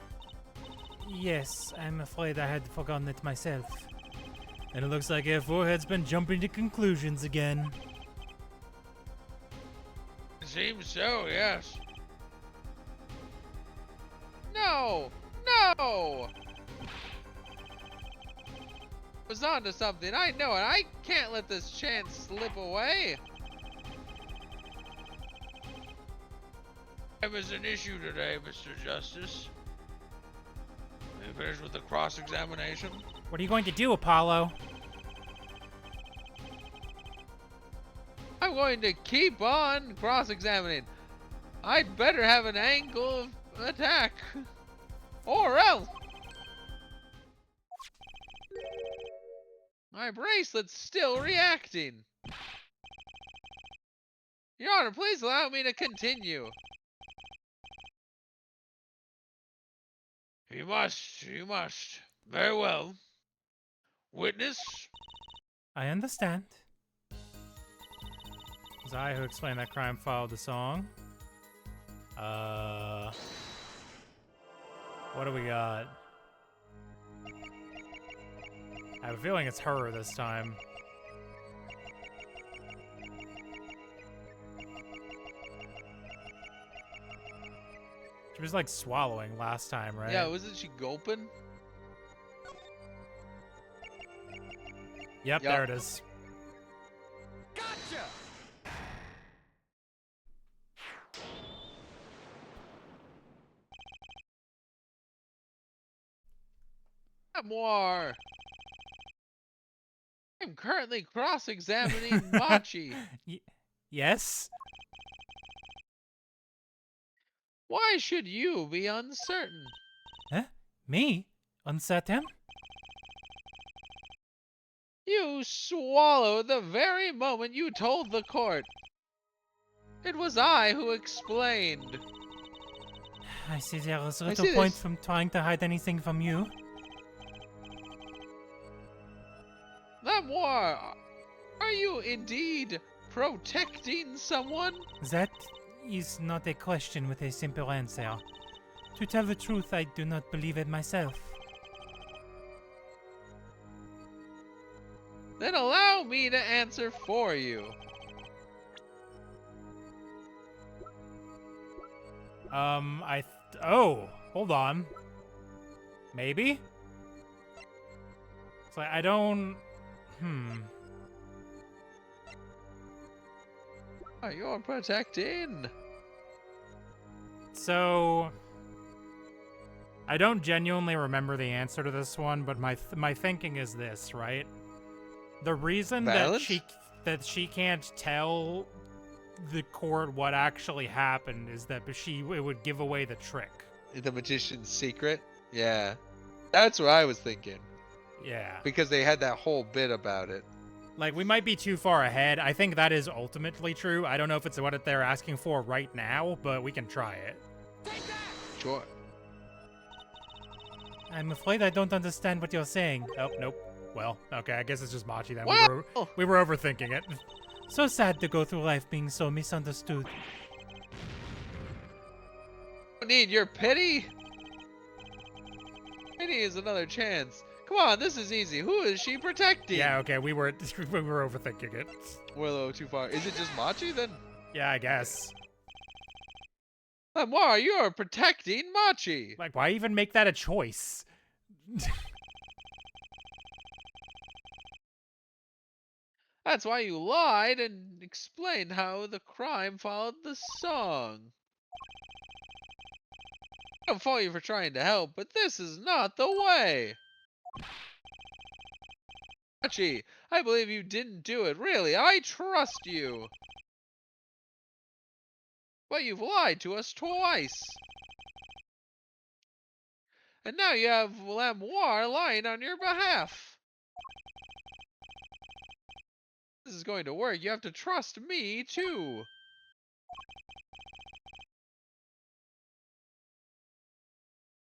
Yes, I'm afraid I had forgotten it myself. And it looks like our forehead's been jumping to conclusions again. It seems so, yes. No! No! I was onto something. I know it. I can't let this chance slip away. There was an issue today, Mr. Justice. Are you finished with the cross-examination? What are you going to do, Apollo? I'm going to keep on cross-examining. I'd better have an angle of attack. Or else. My bracelet's still reacting. Your Honor, please allow me to continue. You must. Very well. Witness? I understand. It's I who explained that crime followed the song. What do we got? I have a feeling it's her this time. She was like swallowing last time, right? Yeah, wasn't she gulping? Yep, Yup. there it is. Gotcha! More. I'm currently cross-examining Machi. Yes? Why should you be uncertain? Huh? Me? Uncertain? You swallowed the very moment you told the court. It was I who explained. I see there is I little see point this. from trying to hide anything from you. Lamoire, are you indeed protecting someone? That is not a question with a simple answer. To tell the truth, I do not believe it myself. Then allow me to answer for you. Oh, hold on. Maybe? It's like, I don't... You're protecting. So... I don't genuinely remember the answer to this one, but my thinking is this, right? The reason Balance? that she can't tell the court what actually happened is that it would give away the trick. The magician's secret? Yeah. That's what I was thinking. Yeah. Because they had that whole bit about it. Like, we might be too far ahead. I think that is ultimately true. I don't know if it's what they're asking for right now, but we can try it. Sure. I'm afraid I don't understand what you're saying. Oh, nope. Well, okay, I guess it's just Machi then. Well- We were overthinking it. So sad to go through life being so misunderstood. Don't need your pity. Pity is another chance. Come on, this is easy. Who is she protecting? Yeah, okay, we were overthinking it. We're a little too far. Is it just Machi then? Yeah, I guess. Lamar, you're protecting Machi. Like, why even make that a choice? That's why you lied and explained how the crime followed the song. I don't fault you for trying to help, but this is not the way. Machi, I believe you didn't do it. Really, I trust you. But you've lied to us twice. And now you have Lamoire lying on your behalf. This is going to work. You have to trust me, too.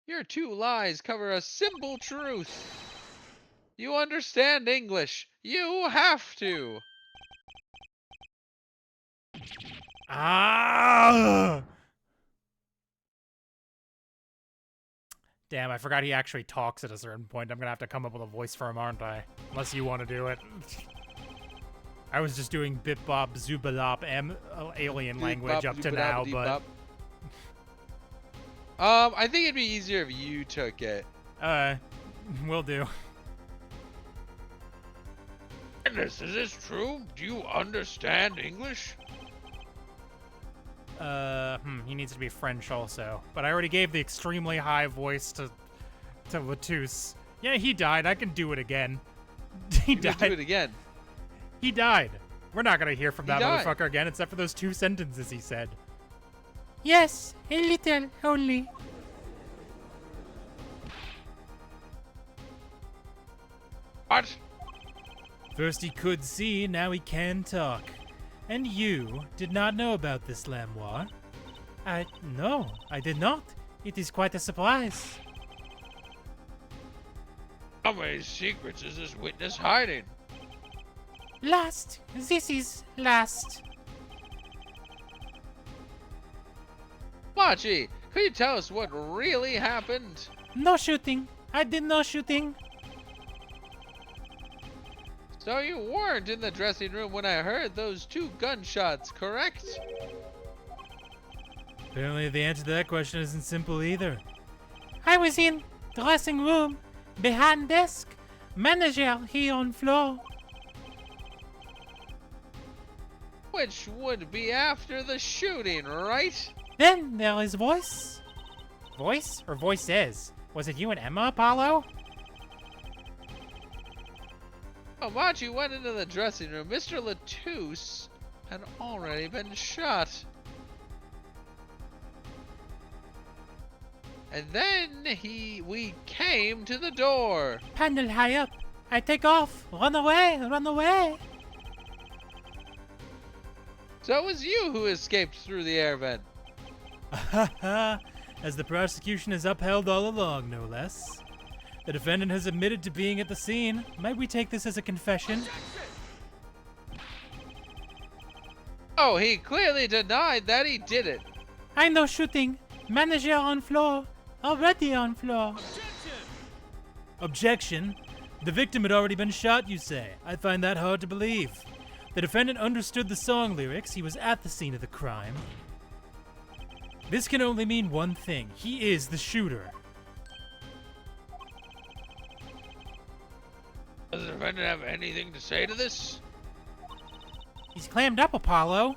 Your two lies cover a simple truth. You understand English. You have to. Ah! Damn, I forgot he actually talks at a certain point. I'm gonna have to come up with a voice for him, aren't I? Unless you want to do it. I was just doing Bip Bop Zubalop alien language up to now, but... I think it'd be easier if you took it. Will do. Goodness, is this true? Do you understand English? He needs to be French also. But I already gave the extremely high voice to Latousse. Yeah, he died. I can do it again. He You can died. do it again. He died. We're not gonna hear from that died. motherfucker again, except for those 2 sentences he said. Yes, a little only. What? First he could see, now he can talk. And you did not know about this, Lamoire? No, I did not. It is quite a surprise. How many secrets is this witness hiding? Last. This is last. Machi, could you tell us what really happened? No shooting. I did no shooting. So you weren't in the dressing room when I heard those 2 gunshots, correct? Apparently the answer to that question isn't simple either. I was in dressing room, behind desk, manager here on floor. Which would be after the shooting, right? Then there is voice. Voice or voices? Was it you and Emma, Apollo? Oh, Machi went into the dressing room. Mr. Latouche had already been shot. And then we came to the door. Panel high up. I take off. Run away. Run away. So it was you who escaped through the air vent. As the prosecution has upheld all along, no less. The defendant has admitted to being at the scene. Might we take this as a confession? Oh, he clearly denied that he did it. I no shooting. Manager on floor. Already on floor. Objection. The victim had already been shot, you say. I find that hard to believe. The defendant understood the song lyrics. He was at the scene of the crime. This can only mean one thing. He is the shooter. Does the defendant have anything to say to this? He's clammed up, Apollo.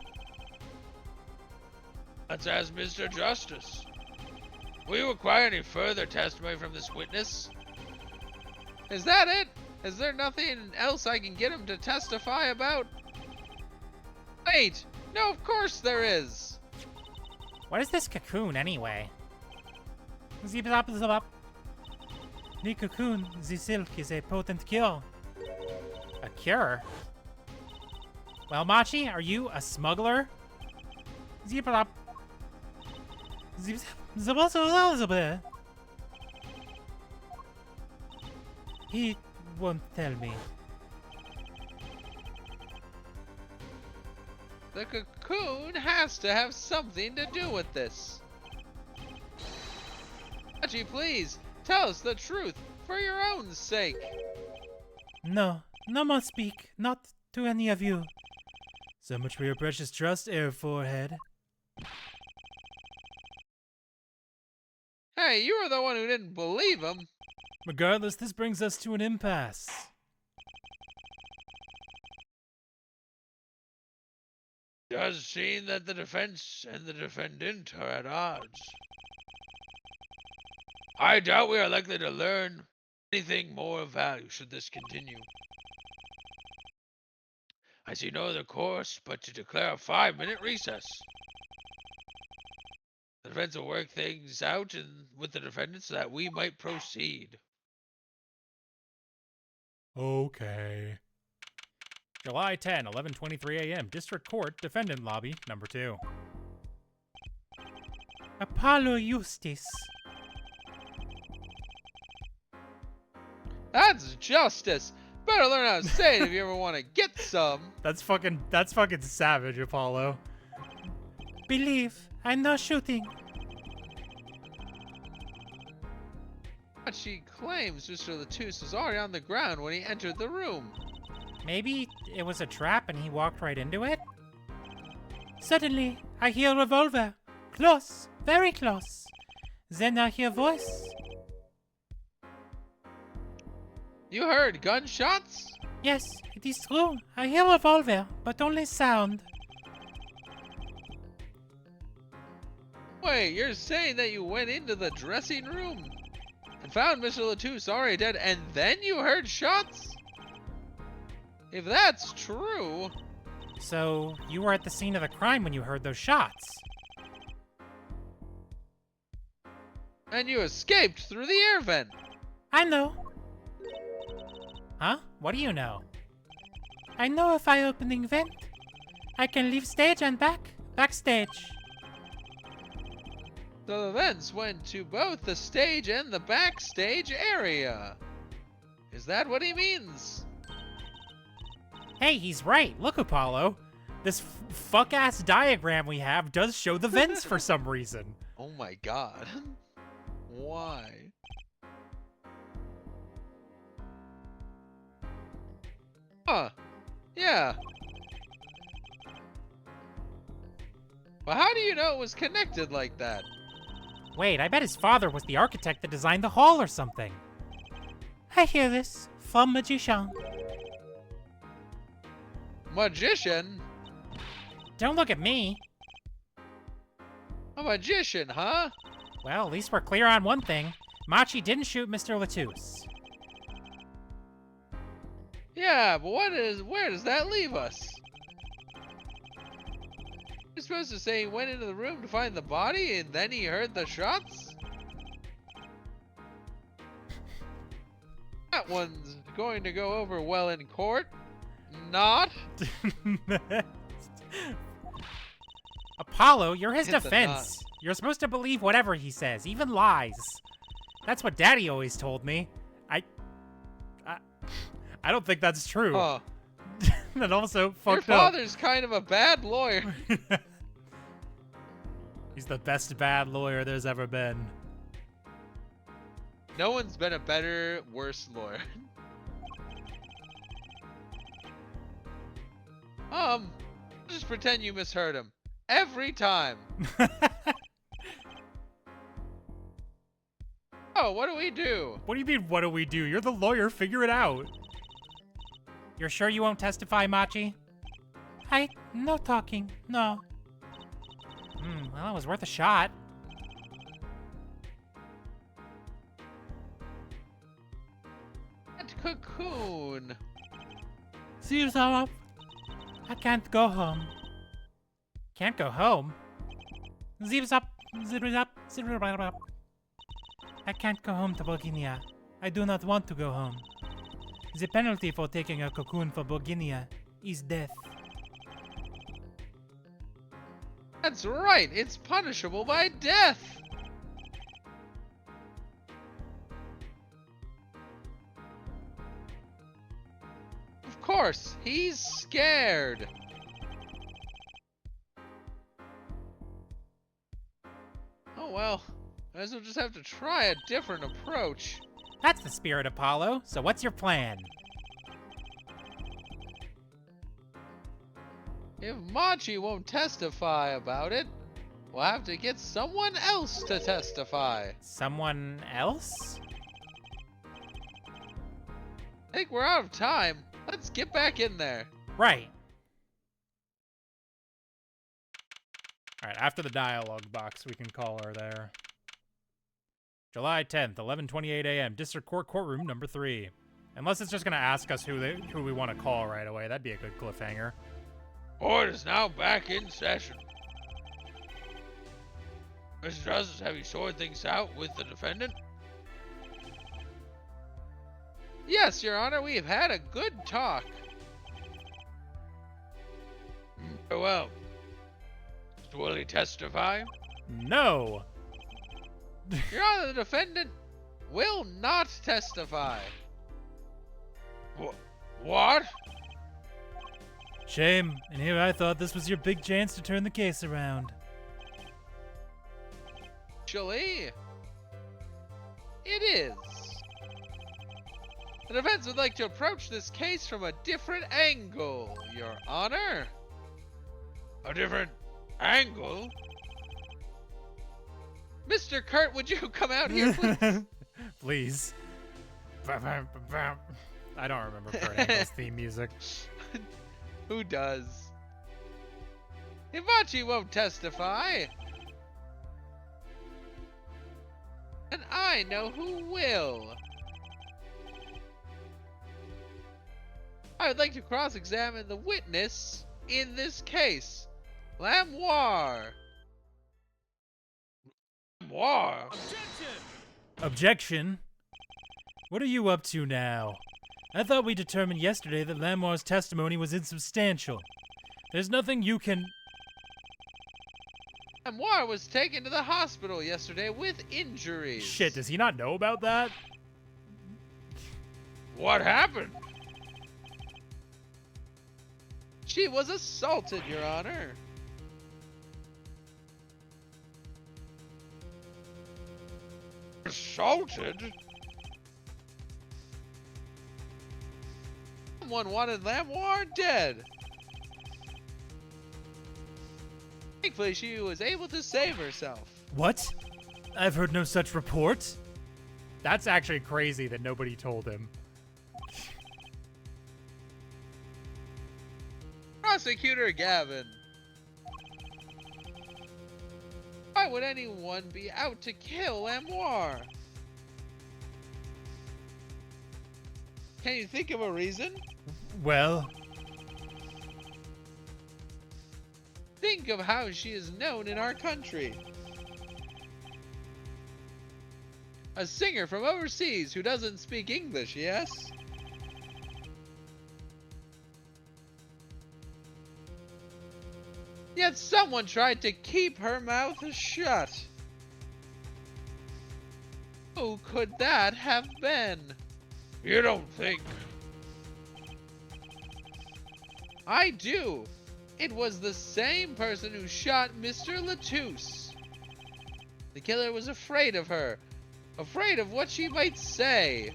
Let's ask Mr. Justice. Will you require any further testimony from this witness? Is that it? Is there nothing else I can get him to testify about? Wait! No, of course there is! What is this cocoon, anyway? Zip zap zap up. The cocoon, the silk is a potent cure. A cure? Well, Machi, are you a smuggler? Zip up. Zip zap zap zap. He won't tell me. The cocoon has to have something to do with this. Machi, please, tell us the truth, for your own sake. No, no more speak, not to any of you. So much for your precious trust, Air Forehead. Hey, you were the one who didn't believe him. Regardless, this brings us to an impasse. It does seem that the defense and the defendant are at odds. I doubt we are likely to learn anything more of value should this continue. I see no other course but to declare a 5-minute recess. The defense will work things out with the defendant so that we might proceed. Okay. July 10, 11:23 a.m. District Court, Defendant Lobby, number 2. Apollo Eustace. That's justice. Better learn how to say it if you ever want to get some. That's fucking savage, Apollo. Believe, I'm not shooting. But she claims Mr. Latouche was already on the ground when he entered the room. Maybe it was a trap and he walked right into it? Suddenly, I hear a revolver. Close, very close. Then I hear voice. You heard gunshots? Yes, it is true. I hear a revolver, but only sound. Wait, you're saying that you went into the dressing room and found Mr. Latouche already dead, and then you heard shots? If that's true... So, you were at the scene of the crime when you heard those shots? And you escaped through the air vent. I know. Huh? What do you know? I know if I opening vent, I can leave stage and backstage. So the vents went to both the stage and the backstage area. Is that what he means? Hey, he's right. Look, Apollo. This fuck-ass diagram we have does show the vents for some reason. Oh my god. Why? Huh. Yeah. But how do you know it was connected like that? Wait, I bet his father was the architect that designed the hall or something. I hear this from magician. Magician? Don't look at me. A magician, huh? Well, at least we're clear on one thing. Machi didn't shoot Mr. Latouche. Yeah, but where does that leave us? You're supposed to say he went into the room to find the body and then he heard the shots? That one's going to go over well in court. Not. Apollo, you're his Hit the defense. You're supposed to believe whatever he says, even lies. That's what Daddy always told me. I don't think that's true. Huh. That also Your fucked up. father's kind of a bad lawyer. He's the best bad lawyer there's ever been. No one's been a better, worse lawyer. Just pretend you misheard him. Every time. Oh, what do we do? What do you mean, what do we do? You're the lawyer, figure it out. You're sure you won't testify, Machi? No talking, no. Well, it was worth a shot. That cocoon. Seems up. I can't go home. Can't go home? Zips up, zips up, zips up. I can't go home to Borginia. I do not want to go home. The penalty for taking a cocoon for Borginia is death. That's right. It's punishable by death. Of course, he's scared. Oh well, I guess we'll just have to try a different approach. That's the spirit, Apollo. So what's your plan? If Machi won't testify about it, we'll have to get someone else to testify. Someone else? I think we're out of time. Let's get back in there. Right. Alright, after the dialogue box, we can call her there. July 10th, 11:28 a.m., District Court Courtroom number 3. Unless it's just gonna ask us who we want to call right away. That'd be a good cliffhanger. Court is now back in session. Mr. Justice, have you sorted things out with the defendant? Yes, Your Honor, we have had a good talk. Very well. Will he testify? No! Your Honor, the defendant will not testify. What? Shame. And here I thought this was your big chance to turn the case around. Actually, it is. The defense would like to approach this case from a different angle, Your Honor. A different angle? Mr. Kurt, would you come out here, please? Please. I don't remember Kurt Angle's theme music. Who does? Himachi won't testify. And I know who will. I would like to cross-examine the witness in this case, Lamoire. War? Objection? What are you up to now? I thought we determined yesterday that Lamoire's testimony was insubstantial. There's nothing you can... Lamoire was taken to the hospital yesterday with injuries. Shit, does he not know about that? What happened? She was assaulted, Your Honor. Assaulted? Someone wanted Lamoir dead. Thankfully, she was able to save herself. What? I've heard no such report. That's actually crazy that nobody told him. Prosecutor Gavin. Why would anyone be out to kill Lamoir? Can you think of a reason? Well, Think of how she is known in our country. A singer from overseas who doesn't speak English, yes? Yet someone tried to keep her mouth shut. Who could that have been? You don't think? I do. It was the same person who shot Mr. Latouche. The killer was afraid of her, afraid of what she might say.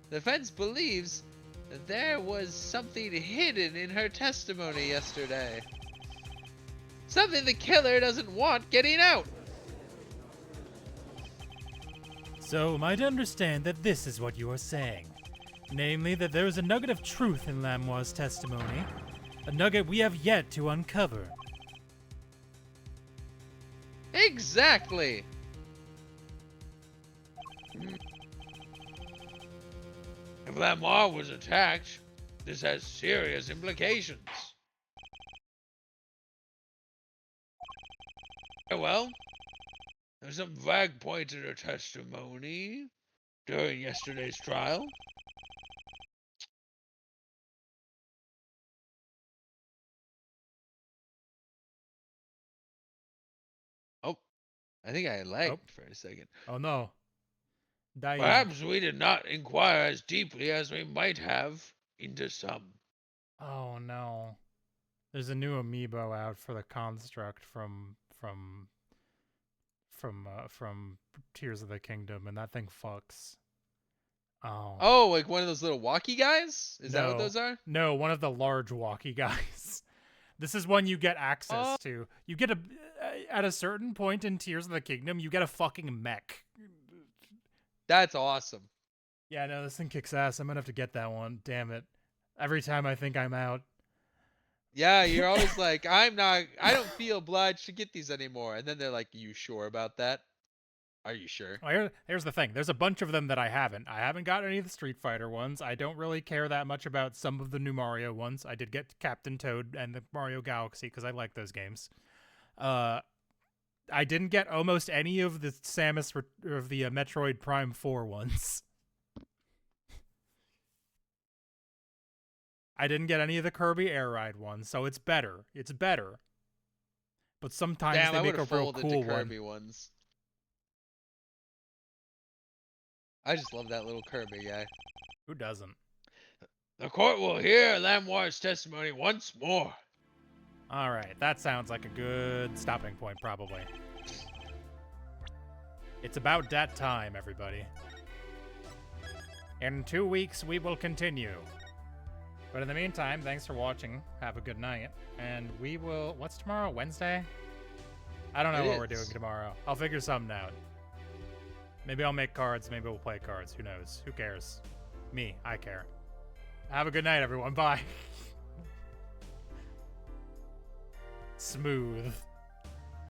The defense believes that there was something hidden in her testimony yesterday. Something the killer doesn't want getting out. so am I to understand that this is what you are saying? Namely, that there is a nugget of truth in Lamoir's testimony, a nugget we have yet to uncover. Exactly. If Lamoir was attacked, this has serious implications. Well, there's some vague points in her testimony during yesterday's trial. Oh, I think I lagged Oh. for a second. Oh no. Dying. Perhaps we did not inquire as deeply as we might have into some. Oh no. There's a new amiibo out for the construct from Tears of the Kingdom, and that thing fucks. Oh. Oh, like one of those little walkie guys? Is that what No. those are? No, one of the large walkie guys. This is one you get access Oh. to. You get at a certain point in Tears of the Kingdom, you get a fucking mech. That's awesome. Yeah, no, this thing kicks ass. I'm gonna have to get that one. Damn it. Every time I think I'm out. Yeah, you're always like, I don't feel obliged to get these anymore. And then they're like, you sure about that? Are you sure? Well, here's the thing. There's a bunch of them that I haven't. I haven't got any of the Street Fighter ones. I don't really care that much about some of the new Mario ones. I did get Captain Toad and the Mario Galaxy because I like those games. I didn't get almost any of the Samus of the Metroid Prime 4 ones. I didn't get any of the Kirby Air Ride ones, so it's better. It's better. But sometimes Damn, they I make would a have real folded cool to one. Kirby ones. I just love that little Kirby guy. Who doesn't? The court will hear Lamoir's testimony once more. All right, that sounds like a good stopping point, probably. It's about that time, everybody. In 2 weeks, we will continue. But in the meantime, thanks for watching. Have a good night. And we will... What's tomorrow? Wednesday? I don't know what we're doing tomorrow. I'll figure something out. Maybe I'll make cards. Maybe we'll play cards. Who knows? Who cares? Me. I care. Have a good night, everyone. Bye. Smooth.